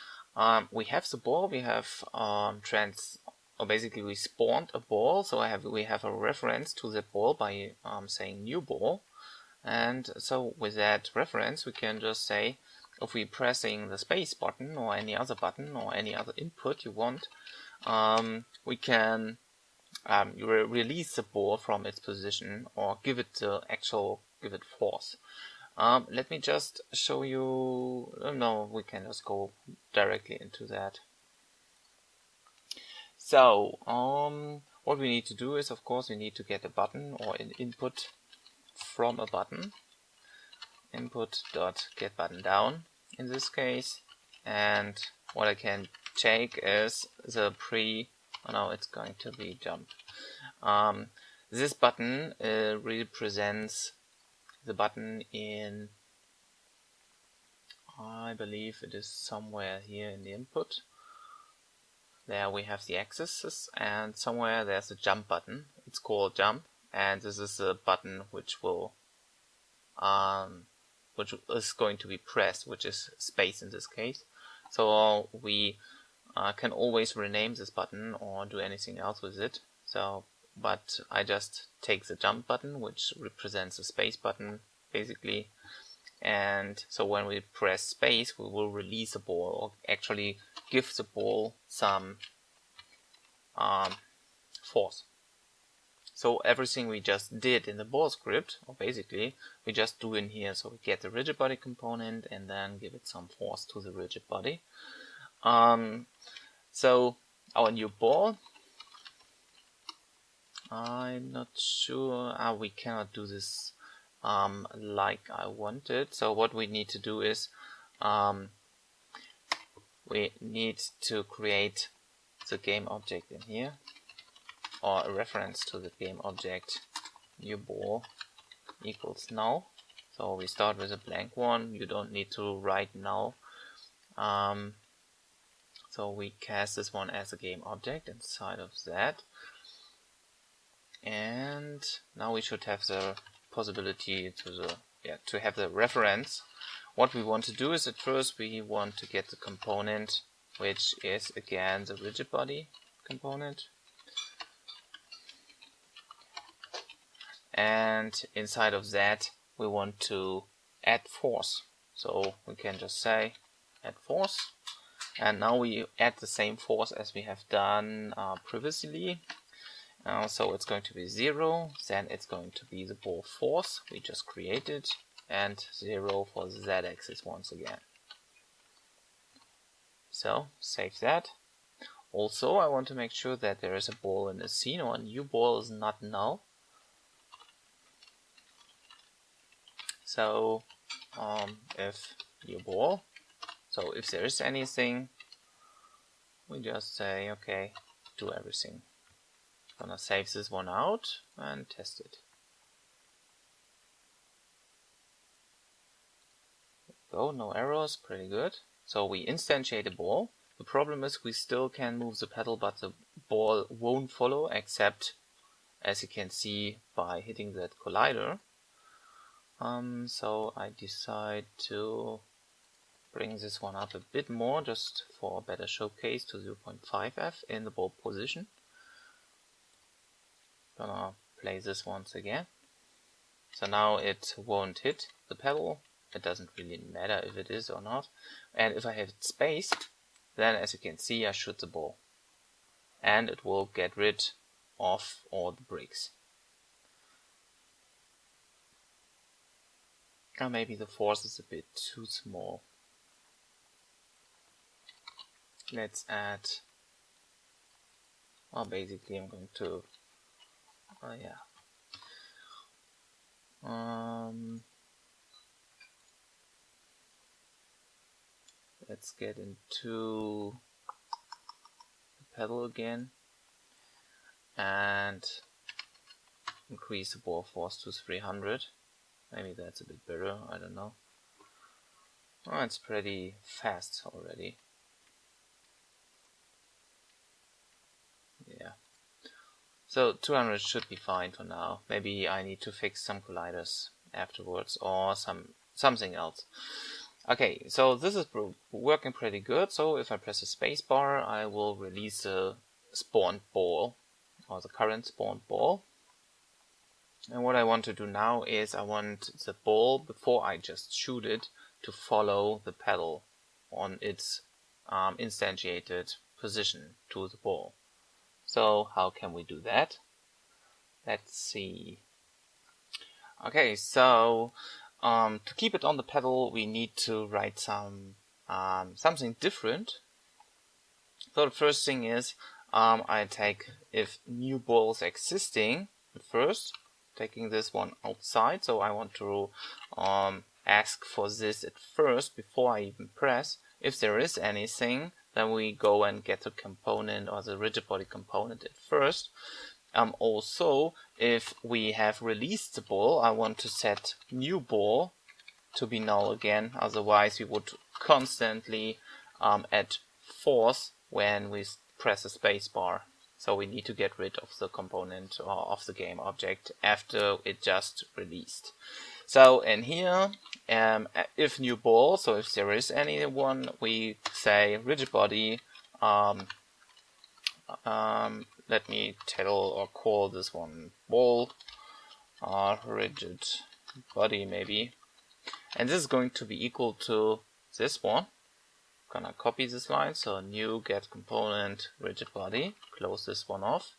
we have the ball, we have basically we spawned a ball, so we have a reference to the ball by saying new ball. And so with that reference we can just say, if we're pressing the space button or any other button or any other input you want, we can release the ball from its position or give it force. Let me just show you. No, we can just go directly into that. So what we need to do is, of course, we need to get a button or an input from a button. Input.getButtonDown in this case, and what I can take is the it's going to be jump. This button represents the button in, I believe it is somewhere here in the input. There we have the axes, and somewhere there's a jump button. It's called jump, and this is a button which is going to be pressed, which is space in this case. So we can always rename this button or do anything else with it. So, but I just take the jump button, which represents the space button basically, and so when we press space we will release the ball, or actually give the ball some force. So everything we just did in the ball script, or basically we just do in here. So we get the rigid body component and then give it some force to the rigid body. So our new ball, I'm not sure, we cannot do this like I wanted. So what we need to do is, we need to create the game object in here, or a reference to the game object, new ball equals null. So we start with a blank one. You don't need to write null. So we cast this one as a game object inside of that. And now we should have the possibility to have the reference. What we want to do is, at first we want to get the component, which is again the rigid body component. And inside of that we want to add force. So we can just say add force, and now we add the same force as we have done previously. So it's going to be 0, then it's going to be the ball force we just created, and 0 for the z-axis once again. So save that. Also I want to make sure that there is a ball in the scene, or a new ball is not null. So if new ball, so if there is anything, we just say okay, do everything. Gonna save this one out and test it. go, no errors, pretty good. So we instantiate a ball. The problem is we still can move the pedal, but the ball won't follow, except, as you can see, by hitting that collider. So I decide to bring this one up a bit more, just for a better showcase, to 0.5F in the ball position. Gonna play this once again. So now it won't hit the pedal. It doesn't really matter if it is or not. And if I have it spaced, then as you can see I shoot the ball. And it will get rid of all the bricks. Or maybe the force is a bit too small. Let's add... Well, basically I'm going to... let's get into the pedal again and increase the ball force to 300. Maybe that's a bit better, I don't know. Oh, it's pretty fast already. Yeah. So 200 should be fine for now. Maybe I need to fix some colliders afterwards or something else. Okay, so this is working pretty good. So if I press the space bar, I will release the spawned ball, or the current spawned ball. And what I want to do now is I want the ball, before I just shoot it, to follow the pedal on its instantiated position to the ball. So how can we do that? Let's see. Okay, so to keep it on the pedal, we need to write something different. So the first thing is I take if new ball is existing first, taking this one outside. So I want to ask for this at first before I even press. If there is anything, then we go and get the component or the rigid body component at first. Also, if we have released the ball, I want to set new ball to be null again. Otherwise, we would constantly add force when we press the space bar. So we need to get rid of the component or of the game object after it just released. So in here, if new ball, so if there is anyone, we say rigid body. Let me tell or call this one ball, rigid body maybe. And this is going to be equal to this one. Gonna copy this line, so new get component rigid body, close this one off.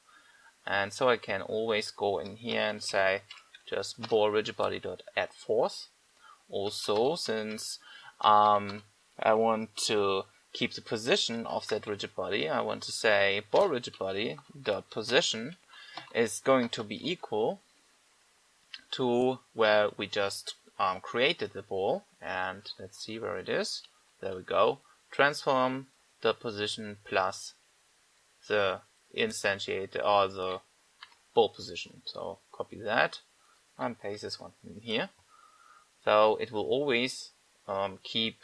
And so I can always go in here and say just ball rigid body dot add force. Also, since I want to keep the position of that rigid body, I want to say ball rigid body dot position is going to be equal to where we just created the ball. And let's see where it is. There we go. Transform the position plus the instantiate or the ball position. So copy that and paste this one in here. So it will always keep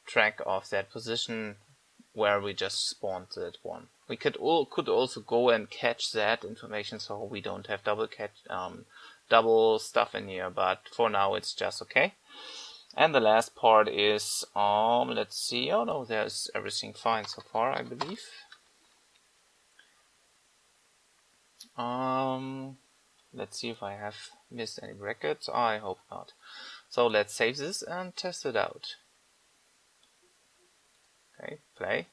track of that position where we just spawned that one. We could also go and catch that information, so we don't have double stuff in here. But for now, it's just okay. And the last part is let's see. Oh no, there's everything fine so far, I believe. Let's see if I have missed any brackets. I hope not. So let's save this and test it out. Okay, play.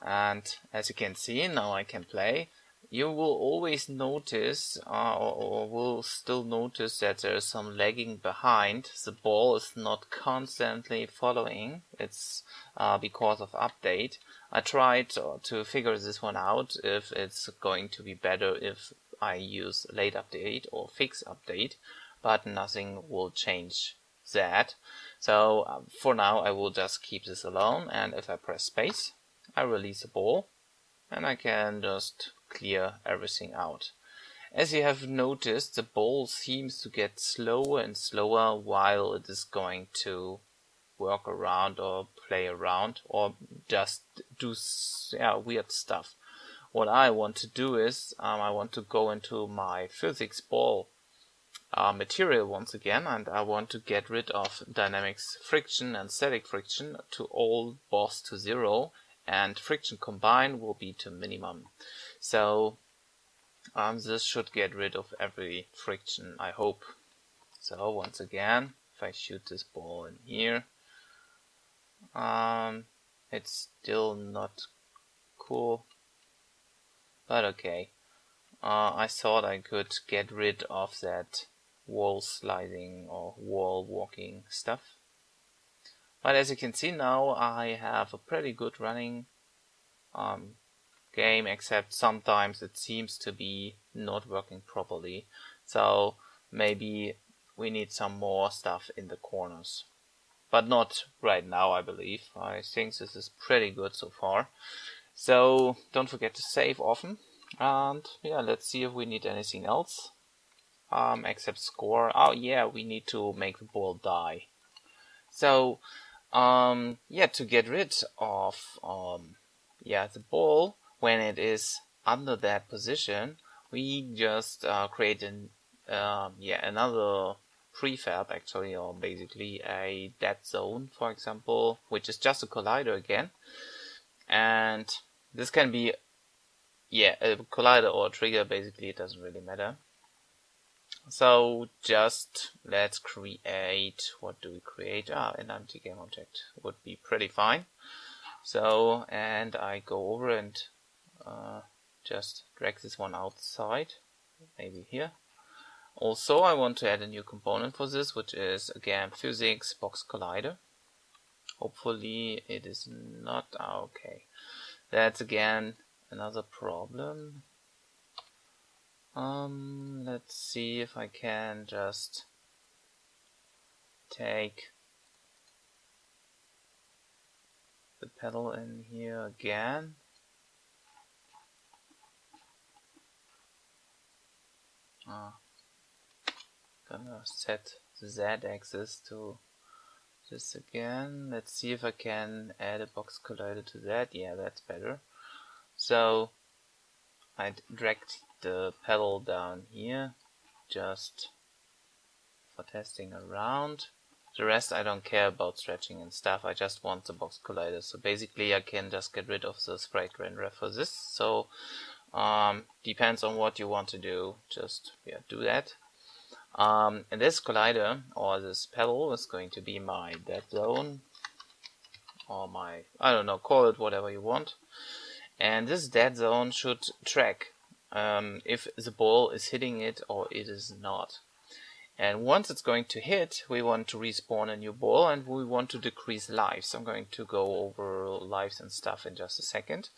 And as you can see, now I can play. You will always notice, or will still notice, that there is some lagging behind. The ball is not constantly following. It's because of update. I tried to figure this one out, if it's going to be better if I use late update or fix update, but nothing will change that. So for now I will just keep this alone, and if I press space, I release the ball and I can just clear everything out. As you have noticed, the ball seems to get slower and slower while it is going to work around or play around or just do weird stuff. What I want to do is I want to go into my physics ball material once again, and I want to get rid of dynamics friction and static friction to all boss to 0, and friction combined will be to minimum. So this should get rid of every friction, I hope. So once again, if I shoot this ball in here, it's still not cool, but okay. I thought I could get rid of that wall sliding or wall walking stuff. But as you can see now, I have a pretty good running game, except sometimes it seems to be not working properly. So maybe we need some more stuff in the corners. But not right now, I believe. I think this is pretty good so far. So don't forget to save often. And yeah, let's see if we need anything else. Except score. Oh yeah, we need to make the ball die. So yeah, to get rid of the ball when it is under that position, we just create another prefab actually, or basically a dead zone, for example, which is just a collider again. And this can be a collider or a trigger, basically it doesn't really matter. So just let's create, what do we create? An empty game object would be pretty fine. So, and I go over and just drag this one outside, maybe here. Also, I want to add a new component for this, which is again physics box collider. Hopefully it is not okay. That's again another problem. Let's see if I can just take the pedal in here again. Gonna set the Z-axis to this again. Let's see if I can add a box collider to that. Yeah, that's better. So I dragged the pedal down here just for testing around. The rest I don't care about stretching and stuff, I just want the box collider. So basically I can just get rid of the sprite renderer for this. So depends on what you want to do, just do that. And this collider or this pedal is going to be my dead zone, or my, I don't know, call it whatever you want. And this dead zone should track if the ball is hitting it or it is not. And once it's going to hit, we want to respawn a new ball and we want to decrease lives. I'm going to go over lives and stuff in just a second.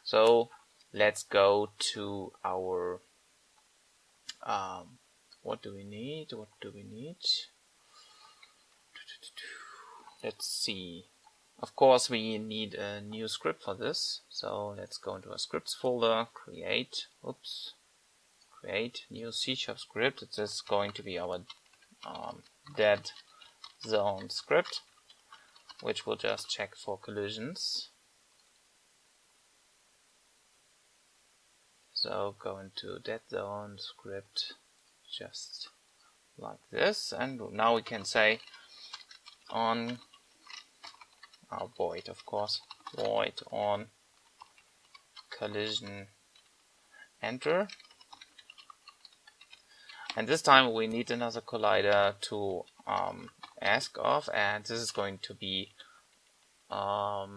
So let's go to our what do we need? Let's see. Of course we need a new script for this. So let's go into our scripts folder, create new C# script. It is going to be our dead zone script, which will just check for collisions. So go into dead zone script just like this, and now we can say on void, of course, void on collision, enter. And this time we need another collider to ask of, and this is going to be of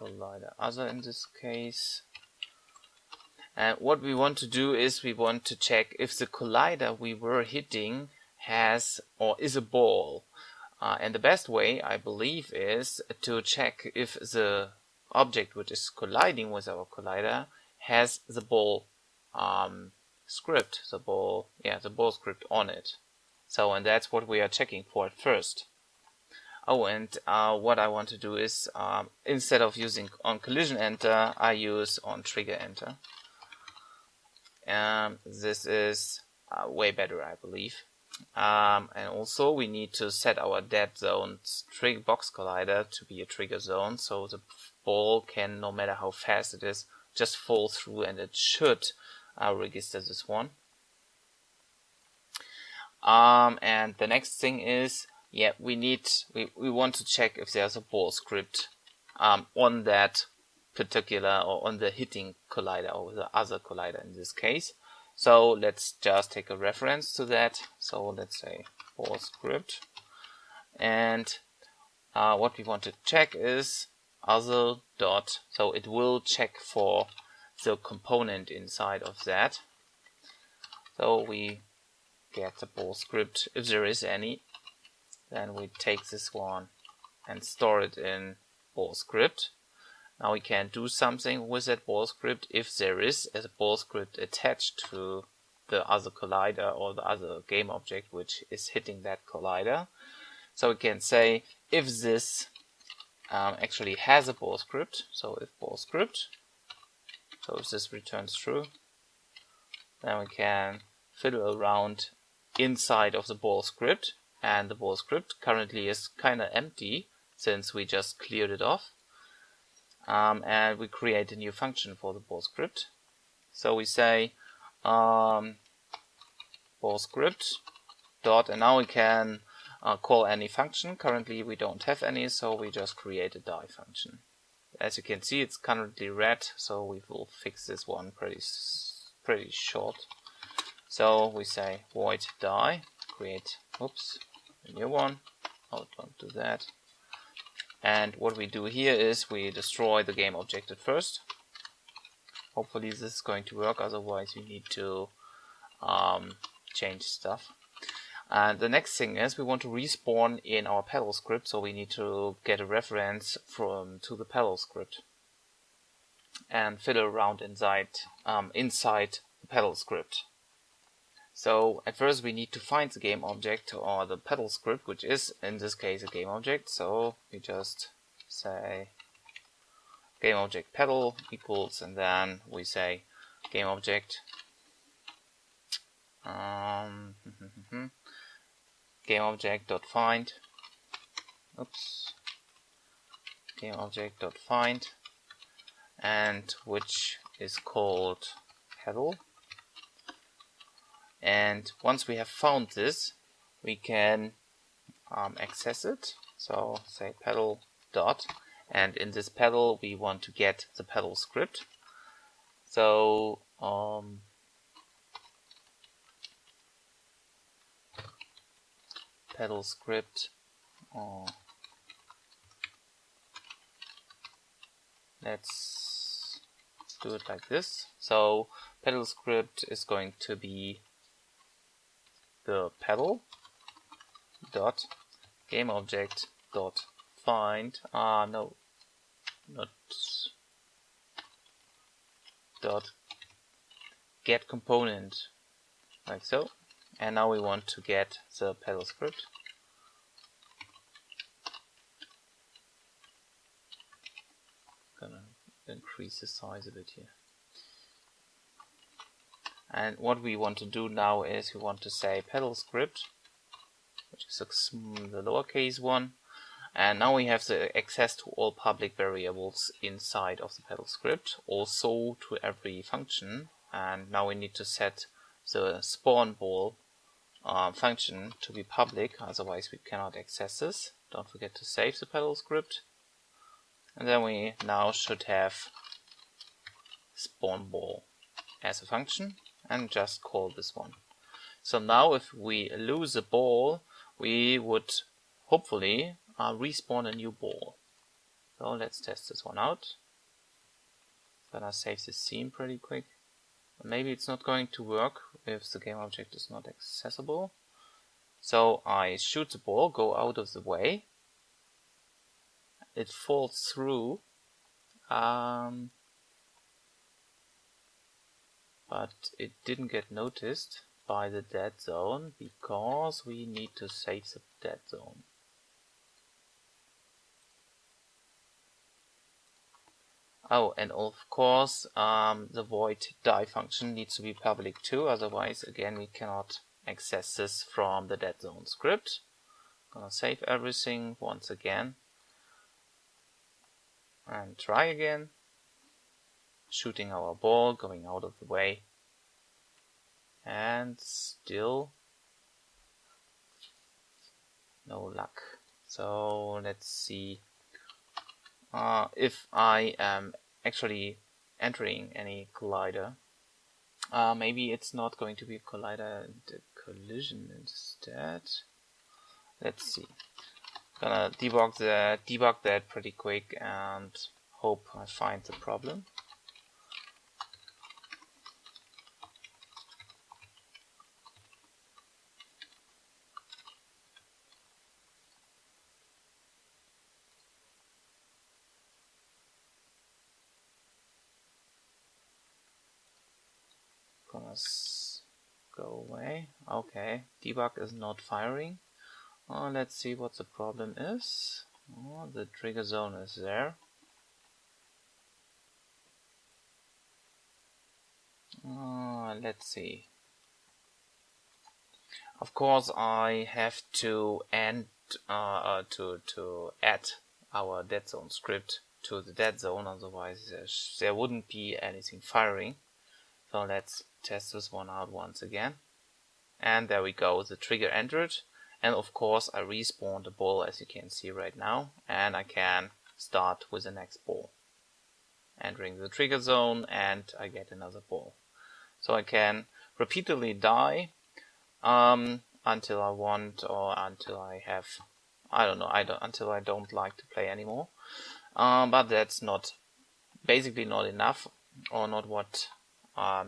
collider other in this case. And what we want to do is we want to check if the collider we were hitting has or is a ball. And the best way, I believe, is to check if the object which is colliding with our collider has the ball script, the ball script on it. So, and that's what we are checking for at first. Oh, and what I want to do is instead of using on collision enter, I use on trigger enter. This is way better, I believe. And also we need to set our dead zone's trigger box collider to be a trigger zone, so the ball can, no matter how fast it is, just fall through, and it should register this one. And the next thing is, yeah, we want to check if there's a ball script on that particular, or on the hitting collider, or the other collider in this case. So let's just take a reference to that. So let's say ball script, and what we want to check is other dot, so it will check for the component inside of that. So we get the ball script, if there is any, then we take this one and store it in ball script. Now we can do something with that ball script if there is a ball script attached to the other collider or the other game object which is hitting that collider. So we can say if this actually has a ball script, so if ball script, so if this returns true, then we can fiddle around inside of the ball script, and the ball script currently is kind of empty since we just cleared it off. And we create a new function for the ball script. So we say ball script dot, and now we can call any function. Currently we don't have any, so we just create a die function. As you can see, it's currently red, so we will fix this one pretty short. So we say void die, create a new one. Oh, don't do that. And what we do here is we destroy the game object at first. Hopefully this is going to work, otherwise we need to change stuff. And the next thing is we want to respawn in our pedal script, so we need to get a reference to the pedal script and fiddle around inside the pedal script. So at first we need to find the game object or the pedal script, which is in this case a game object. So we just say game object pedal equals, and then we say game object game object dot find game object dot find, and which is called pedal. And once we have found this, we can access it. So say pedal dot, and in this pedal we want to get the pedal script. So pedal script, let's do it like this. So pedal script is going to be the pedal dot game object dot find dot get component, like so. And now we want to get the pedal script. Gonna increase the size a bit here. And what we want to do now is we want to say pedal script, which is the lowercase one, and now we have the access to all public variables inside of the pedal script, also to every function. And now we need to set the spawn ball function to be public, otherwise we cannot access this. Don't forget to save the pedal script, and then we now should have spawn ball as a function, and just call this one. So now if we lose a ball, we would hopefully respawn a new ball. So let's test this one out. Gonna save this scene pretty quick. Maybe it's not going to work if the game object is not accessible. So I shoot the ball, go out of the way. It falls through. But it didn't get noticed by the dead zone because we need to save the dead zone. Oh, and of course, the void die function needs to be public too, otherwise, again, we cannot access this from the dead zone script. Gonna save everything once again and try again. Shooting our ball, going out of the way, and still no luck. So let's see if I am actually entering any collider. Maybe it's not going to be a collider and a collision instead. Let's see. Gonna debug that pretty quick and hope I find the problem. Gonna go away. Okay, debug is not firing. Let's see what the problem is. The trigger zone is there. Let's see. Of course, I have to add our dead zone script to the dead zone, otherwise there wouldn't be anything firing. So let's test this one out once again. And there we go, the trigger entered. And of course I respawned the ball, as you can see right now, and I can start with the next ball. Entering the trigger zone and I get another ball. So I can repeatedly die until I want, or until I have, until I don't like to play anymore. But that's basically not enough, or not what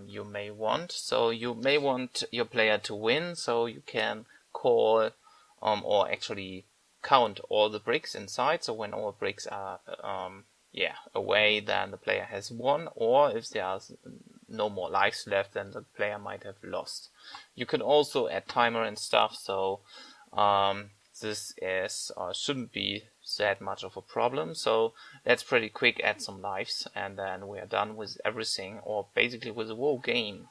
you may want. So you may want your player to win, so you can call or actually count all the bricks inside. So when all bricks are away, then the player has won, or if there are no more lives left, then the player might have lost. You can also add timer and stuff, so this is shouldn't be that much of a problem. So let's pretty quick add some lives, and then we are done with everything, or basically with the whole game,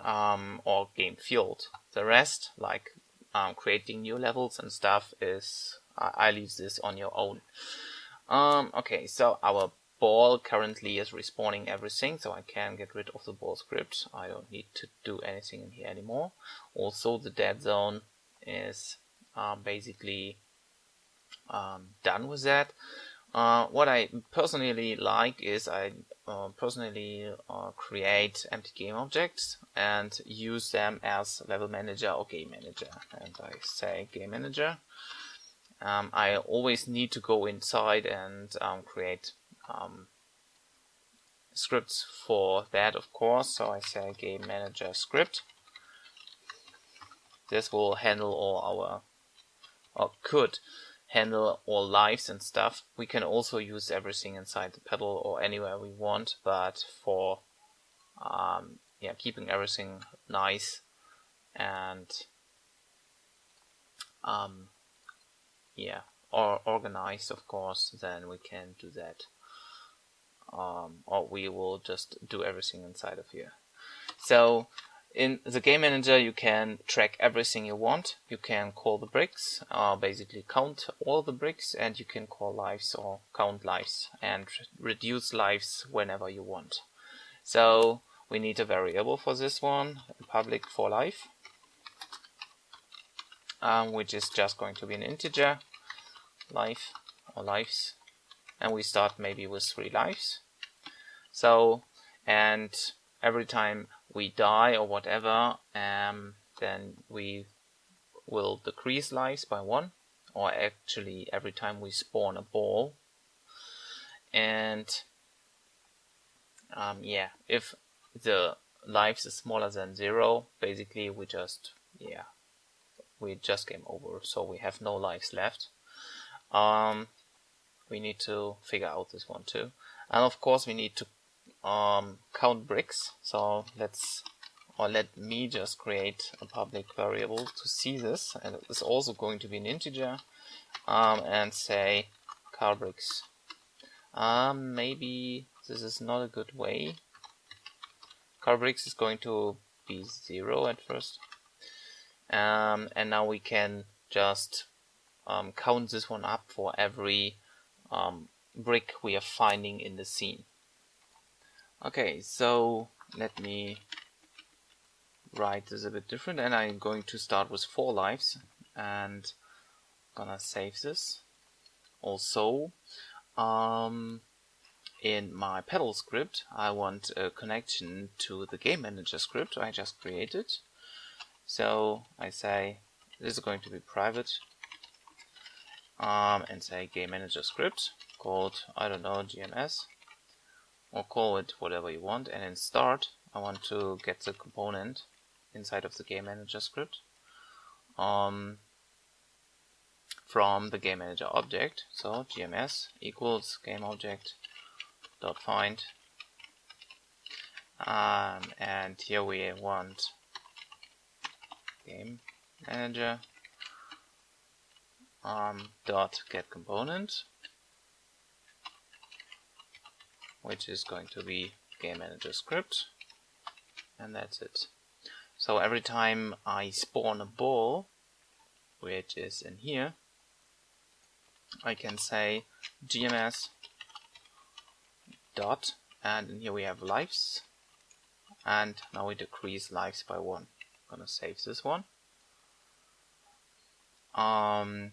or game field. The rest, like creating new levels and stuff, is I leave this on your own. Okay, so our ball currently is respawning everything, so I can get rid of the ball script. I don't need to do anything in here anymore. Also, the dead zone is basically done with that. What I personally like is I personally create empty game objects and use them as level manager or game manager. And I say game manager. I always need to go inside and create scripts for that, of course. So I say game manager script. This will handle all our, or could handle all lives and stuff. We can also use everything inside the pedal or anywhere we want, but for keeping everything nice and or organized, of course, then we can do that. Or we will just do everything inside of here. So in the game manager, you can track everything you want. You can call the bricks, basically count all the bricks, and you can call lives or count lives and reduce lives whenever you want. So we need a variable for this one, public for life, which is just going to be an integer, life or lives, and we start maybe with 3 lives. So, and every time we die or whatever, then we will decrease lives by 1, or actually every time we spawn a ball. And if the lives is smaller than 0, basically we just game over, so we have no lives left. We need to figure out this one too, and of course we need to count bricks. So let me just create a public variable to see this, and it's also going to be an integer, and say car bricks. Maybe This is not a good way. Car bricks is going to be 0 at first. And now we can just count this one up for every brick we are finding in the scene. Okay, so let me write this a bit different, and I'm going to start with 4 lives and gonna save this. Also, in my pedal script, I want a connection to the game manager script I just created. So I say this is going to be private, and say game manager script called, I don't know, GMS, or call it whatever you want. And in start, I want to get the component inside of the game manager script from the game manager object. So GMS equals game object dot find, and here we want game manager dot get component, which is going to be game manager script, and that's it. So every time I spawn a ball, which is in here, I can say GMS dot, and in here we have lives, and now we decrease lives by 1. I'm gonna save this one. And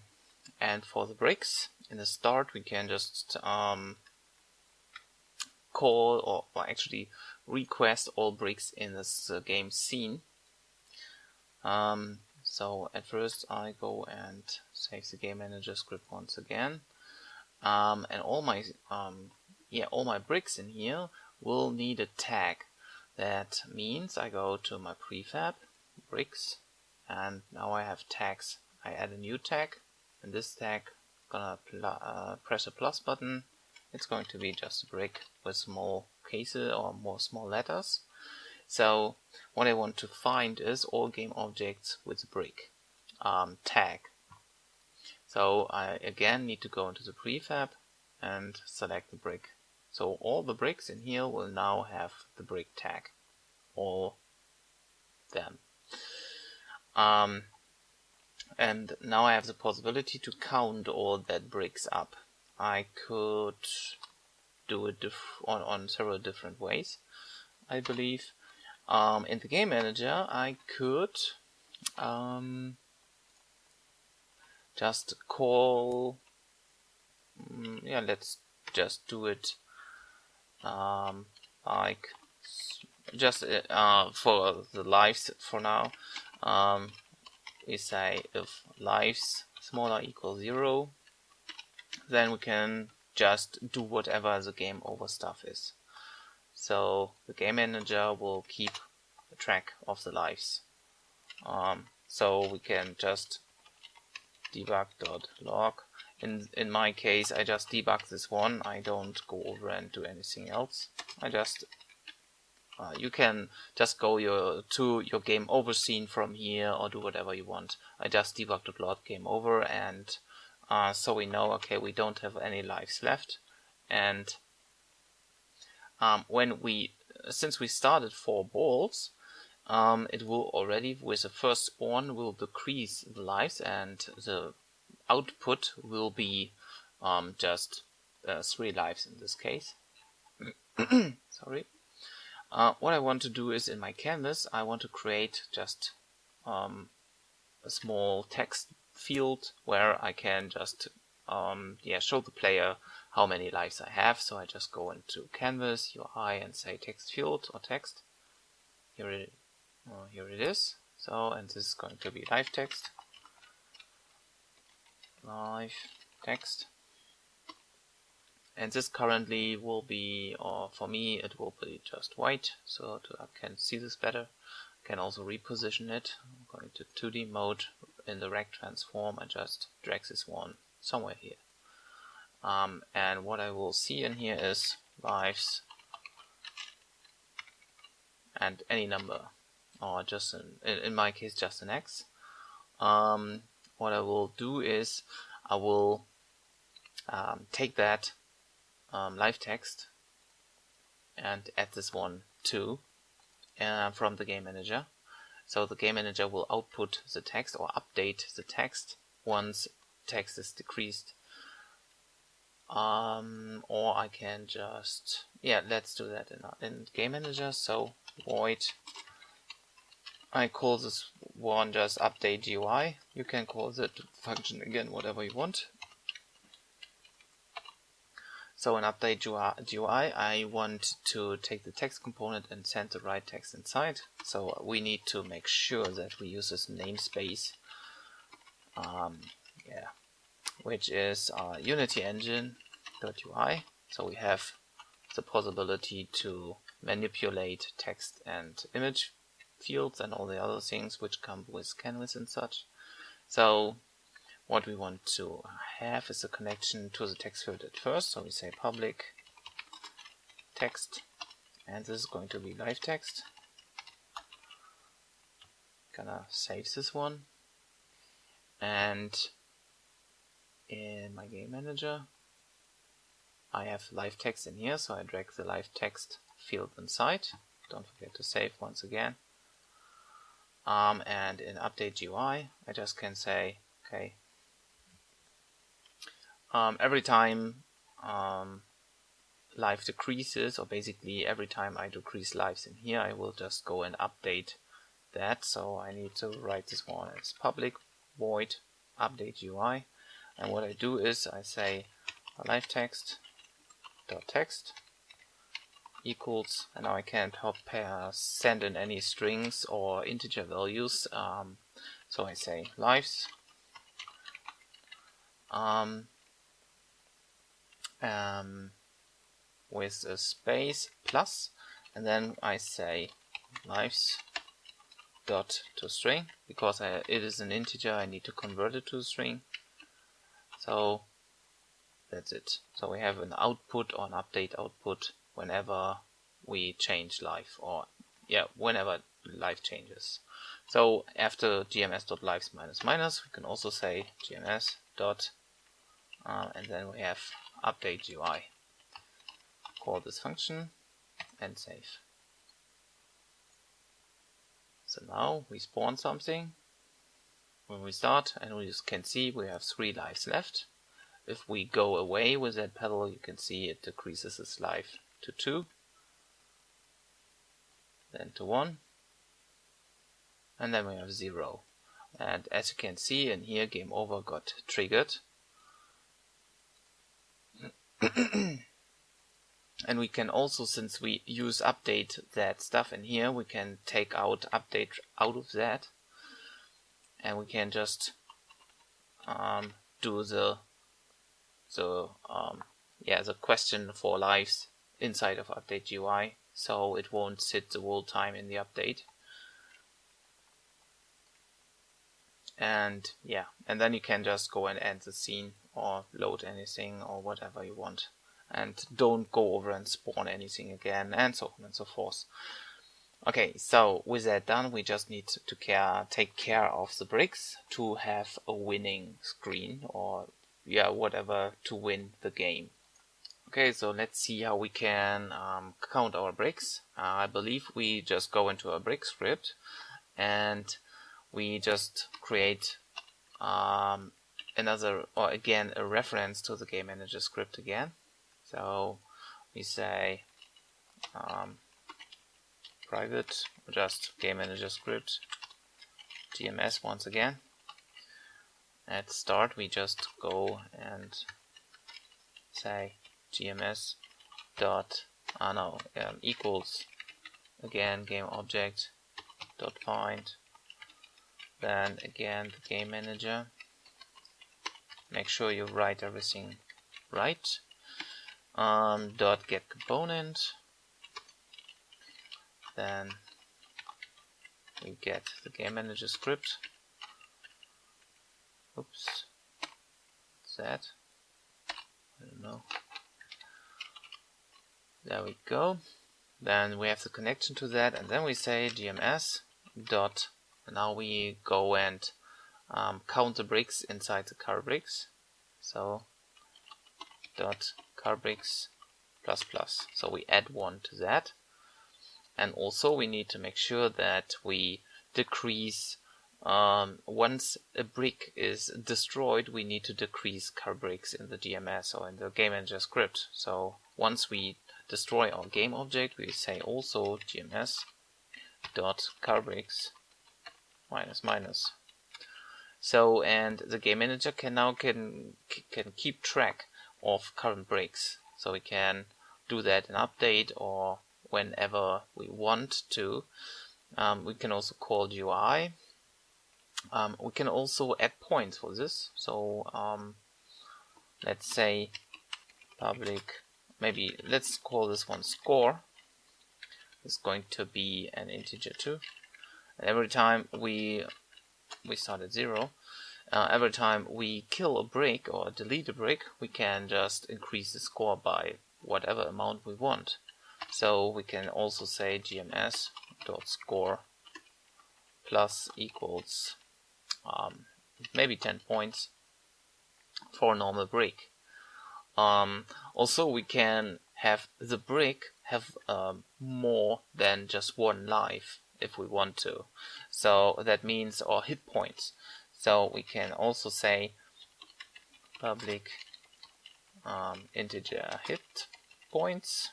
for the bricks, in the start we can just call or actually request all bricks in this game scene. So at first I go and save the game manager script once again, and all my bricks in here will need a tag. That means I go to my prefab bricks, and now I have tags. I add a new tag, and this tag, gonna press a plus button. It's going to be just a brick with small cases or more small letters. So what I want to find is all game objects with a brick tag. So I again need to go into the prefab and select the brick. So all the bricks in here will now have the brick tag, all them. And now I have the possibility to count all that bricks up. I could do it on several different ways, I believe. In the game manager, I could just call, let's just do it like just for the lives for now. We say if lives smaller equals 0, then we can just do whatever the game over stuff is. So the game manager will keep track of the lives. So we can just debug.log. In my case, I just debug this one. I don't go over and do anything else. I just you can just go to your game over scene from here, or do whatever you want. I just debug.log game over, and so we know, okay, we don't have any lives left. And since we started 4 balls, it will already, with the first spawn, will decrease the lives, and the output will be just 3 lives in this case. Sorry. What I want to do is, in my canvas, I want to create just a small text field where I can just show the player how many lives I have. So I just go into Canvas, UI, and say text field or text. Here it is. So, and this is going to be live text. Live text. And this currently will be, or for me, it will be just white, so I can see this better. I can also reposition it. I'm going to 2D mode. In the rect transform, I just drag this one somewhere here. And what I will see in here is lives and any number, or just in my case just an X. What I will do is I will take that live text and add this one too from the game manager. So the game manager will output the text or update the text once text is decreased. Or I can just, let's do that in game manager. So void, I call this one just update GUI. You can call that function again whatever you want. So in update GUI, I want to take the text component and send the right text inside. So we need to make sure that we use this namespace, which is Unity engine.ui. So we have the possibility to manipulate text and image fields and all the other things which come with canvas and such. So what we want to have is a connection to the text field at first. So we say public text, and this is going to be live text. Gonna save this one, and in my game manager I have live text in here, so I drag the live text field inside. Don't forget to save once again. And in update GUI I just can say, okay, every time live decreases, or basically every time I decrease lives in here, I will just go and update that. So I need to write this one as public void update GUI, and what I do is I say live text dot text equals, and now I can't send in any strings or integer values. So I say lives with a space plus, and then I say lives dot to string, because it is an integer, I need to convert it to a string. So that's it. So we have an output or an update output whenever we change live, or whenever live changes. So after gms.lives minus minus, we can also say gms dot and then we have update GUI. Call this function and save. So now we spawn something when we start, and we can see we have 3 lives left. If we go away with that pedal, you can see it decreases its life to 2, then to 1, and then we have 0. And as you can see in here, game over got triggered. And we can also, since we use update that stuff in here, we can take out update out of that, and we can just do the question for lives inside of update GUI, so it won't sit the whole time in the update. And and then you can just go and end the scene or load anything or whatever you want, and don't go over and spawn anything again, and so on and so forth. Okay, so with that done, we just need to take care of the bricks to have a winning screen, or whatever, to win the game. Okay, so let's see how we can count our bricks. I believe we just go into a brick script and we just create again a reference to the game manager script again. So we say private, just game manager script GMS once again. At start we just go and say GMS dot equals again game object dot find, then again the game manager. Make sure you write everything right. Dot get component, then we get the game manager script. Oops, what's that? I don't know. There we go. Then we have the connection to that, and then we say GMS dot. Now we go and count the bricks inside the car bricks. So dot car bricks plus plus. So we add 1 to that. And also we need to make sure that we decrease, once a brick is destroyed, we need to decrease car bricks in the GMS or in the game manager script. So once we destroy our game object, we say also GMS dot car bricks minus minus. So, and the game manager can keep track of current bricks. So we can do that in update or whenever we want to. We can also call UI. We can also add points for this. So let's say public, maybe let's call this one score. It's going to be an integer 2. And every time we start at 0. Every time we kill a brick or delete a brick, we can just increase the score by whatever amount we want. So we can also say gms.score plus equals maybe 10 points for a normal brick. Also, we can have the brick have more than just 1 life if we want to. So that means, or hit points. So we can also say public integer hit points.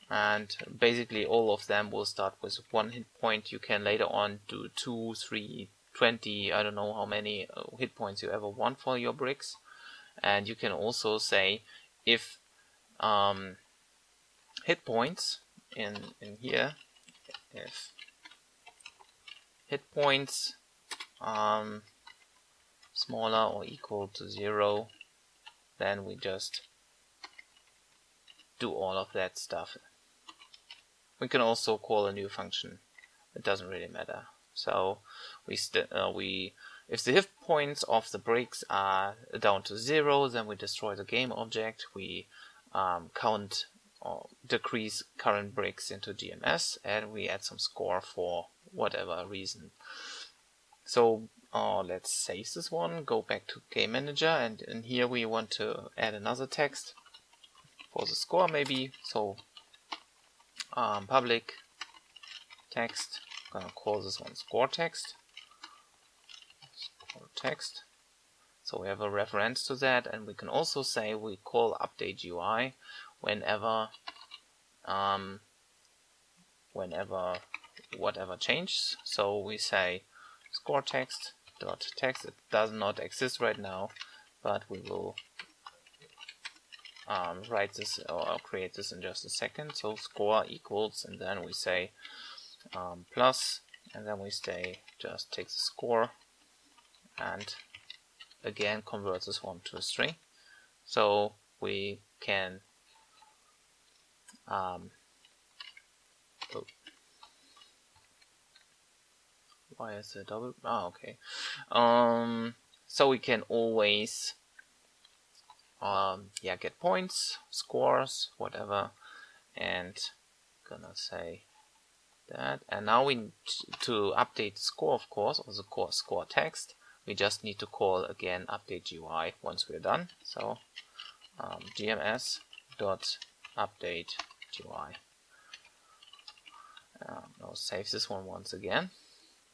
And basically all of them will start with 1 hit point. You can later on do 2, 3, 20, I don't know how many hit points you ever want for your bricks. And you can also say if hit points in here, if hit points smaller or equal to 0, then we just do all of that stuff. We can also call a new function. It doesn't really matter. So if the hit points of the bricks are down to 0, then we destroy the game object. We count or decrease current bricks into GMS, and we add some score for whatever reason. So let's save this one, go back to Game Manager, and in here we want to add another text for the score maybe. So public text, I'm gonna call this one score text. Score text. So we have a reference to that, and we can also say we call update UI whenever whatever changes. So we say score text dot text. It does not exist right now, but we will write this or create this in just a second. So score equals, and then we say plus, and then we say just take the score and again convert this one to a string. So we can why is it double? Okay. So we can always get points, scores, whatever, and gonna say that. And now we need to update the score, of course, or the score text. We just need to call again update UI once we're done. So gms dot update UI. I'll save this one once again.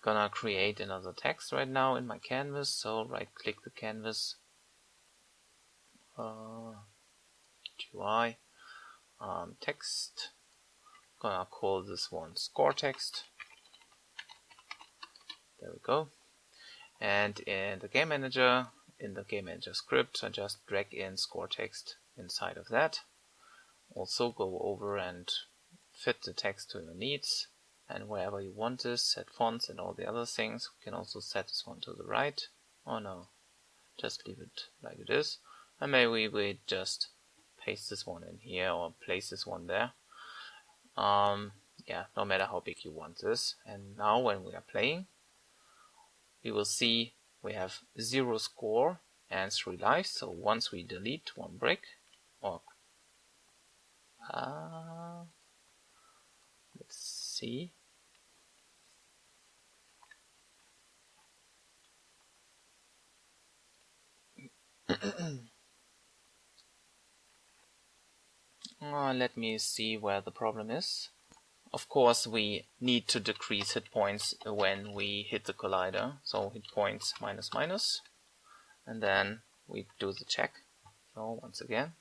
Gonna create another text right now in my canvas. So right click the canvas, UI, text. Gonna call this one score text. There we go. And in the game manager script, I just drag in score text inside of that. Also go over and fit the text to your needs, and wherever you want this, set fonts and all the other things. We can also set this one to the right. Oh no, just leave it like it is. And maybe we just paste this one in here or place this one there. No matter how big you want this. And now when we are playing, we will see we have 0 score and 3 lives. So once we delete 1 brick, or let's see. Let me see where the problem is. Of course, we need to decrease hit points when we hit the collider. So hit points minus minus, and then we do the check. So once again.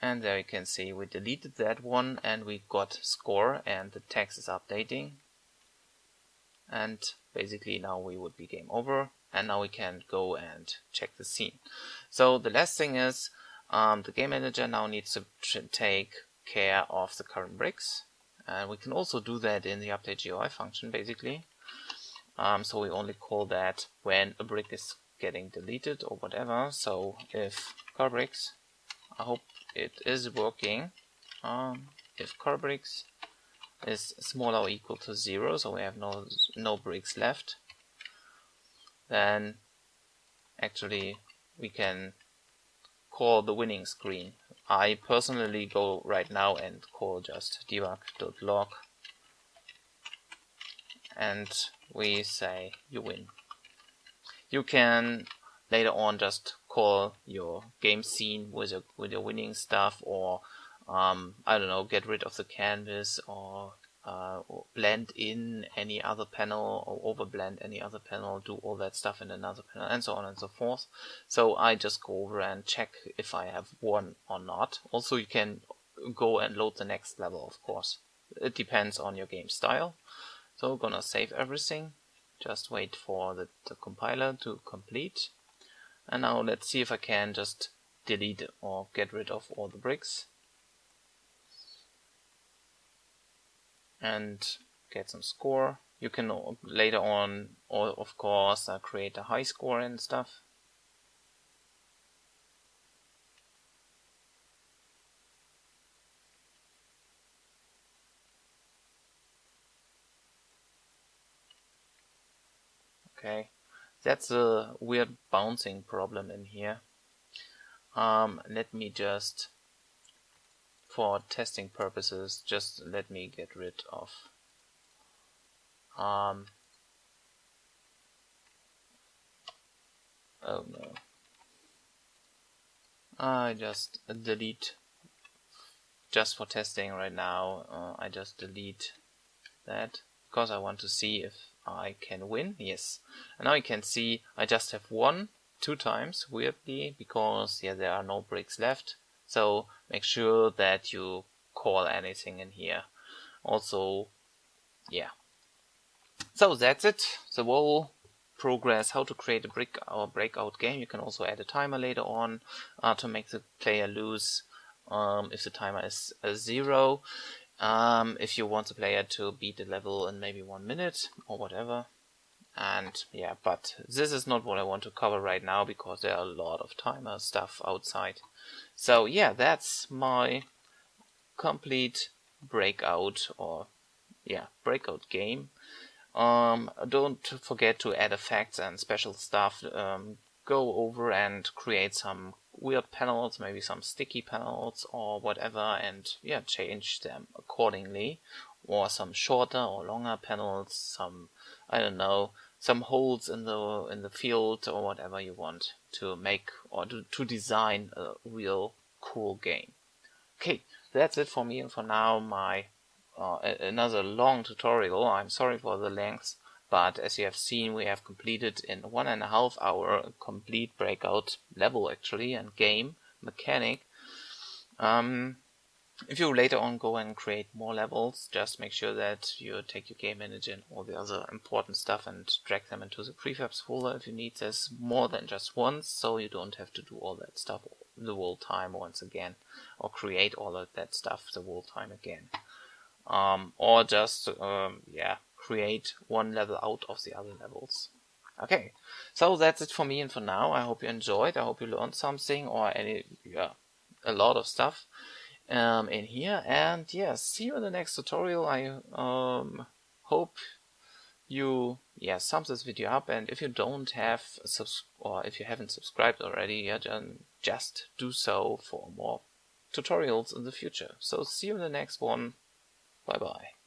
And there you can see we deleted that one and we got score and the text is updating. And basically now we would be game over, and now we can go and check the scene. So the last thing is the game manager now needs to take care of the current bricks, and we can also do that in the update GUI function basically. So we only call that when a brick is getting deleted or whatever. So if car bricks, I hope it is working, if car bricks is smaller or equal to 0, so we have no bricks left, then actually we can call the winning screen. I personally go right now and call just debug.log, and we say you win. You can later on just call your game scene with your winning stuff, or I don't know, get rid of the canvas, or blend in any other panel, or overblend any other panel, do all that stuff in another panel, and so on and so forth. So I just go over and check if I have won or not. Also, you can go and load the next level, of course. It depends on your game style. So I'm gonna save everything. Just wait for the compiler to complete. And now let's see if I can just delete or get rid of all the bricks and get some score. You can later on, or of course, create a high score and stuff. Okay, that's a weird bouncing problem in here. Let me just, for testing purposes, just let me get rid of oh no, I just delete, just for testing right now. I just delete that because I want to see if I can win. Yes, and now you can see I just have won 2 times, weirdly, because yeah, there are no bricks left. So make sure that you call anything in here. Also, yeah. So that's it. The whole progress, how to create a brick or breakout game. You can also add a timer later on to make the player lose if the timer is 0. If you want the player to beat the level in maybe 1 minute or whatever. And yeah, but this is not what I want to cover right now because there are a lot of timer stuff outside. So yeah, that's my complete breakout breakout game. Don't forget to add effects and special stuff. Go over and create some weird panels, maybe some sticky panels or whatever, and yeah, change them accordingly. Or some shorter or longer panels, some, I don't know, some holes in the field or whatever you want to make or to design a real cool game. Okay, that's it for me and for now. My another long tutorial. I'm sorry for the length, but as you have seen, we have completed in 1.5 hours a complete breakout level actually and game mechanic. If you later on go and create more levels, just make sure that you take your game manager and all the other important stuff and drag them into the prefabs folder if you need this more than just once, so you don't have to do all that stuff the whole time once again, or create all of that stuff the whole time again. Or just create one level out of the other levels. Okay, so that's it for me and for now. I hope you enjoyed. I hope you learned something or a lot of stuff in here. And yeah, see you in the next tutorial. I hope you sum this video up. And if you don't have or if you haven't subscribed already, just do so for more tutorials in the future. So see you in the next one. Bye bye.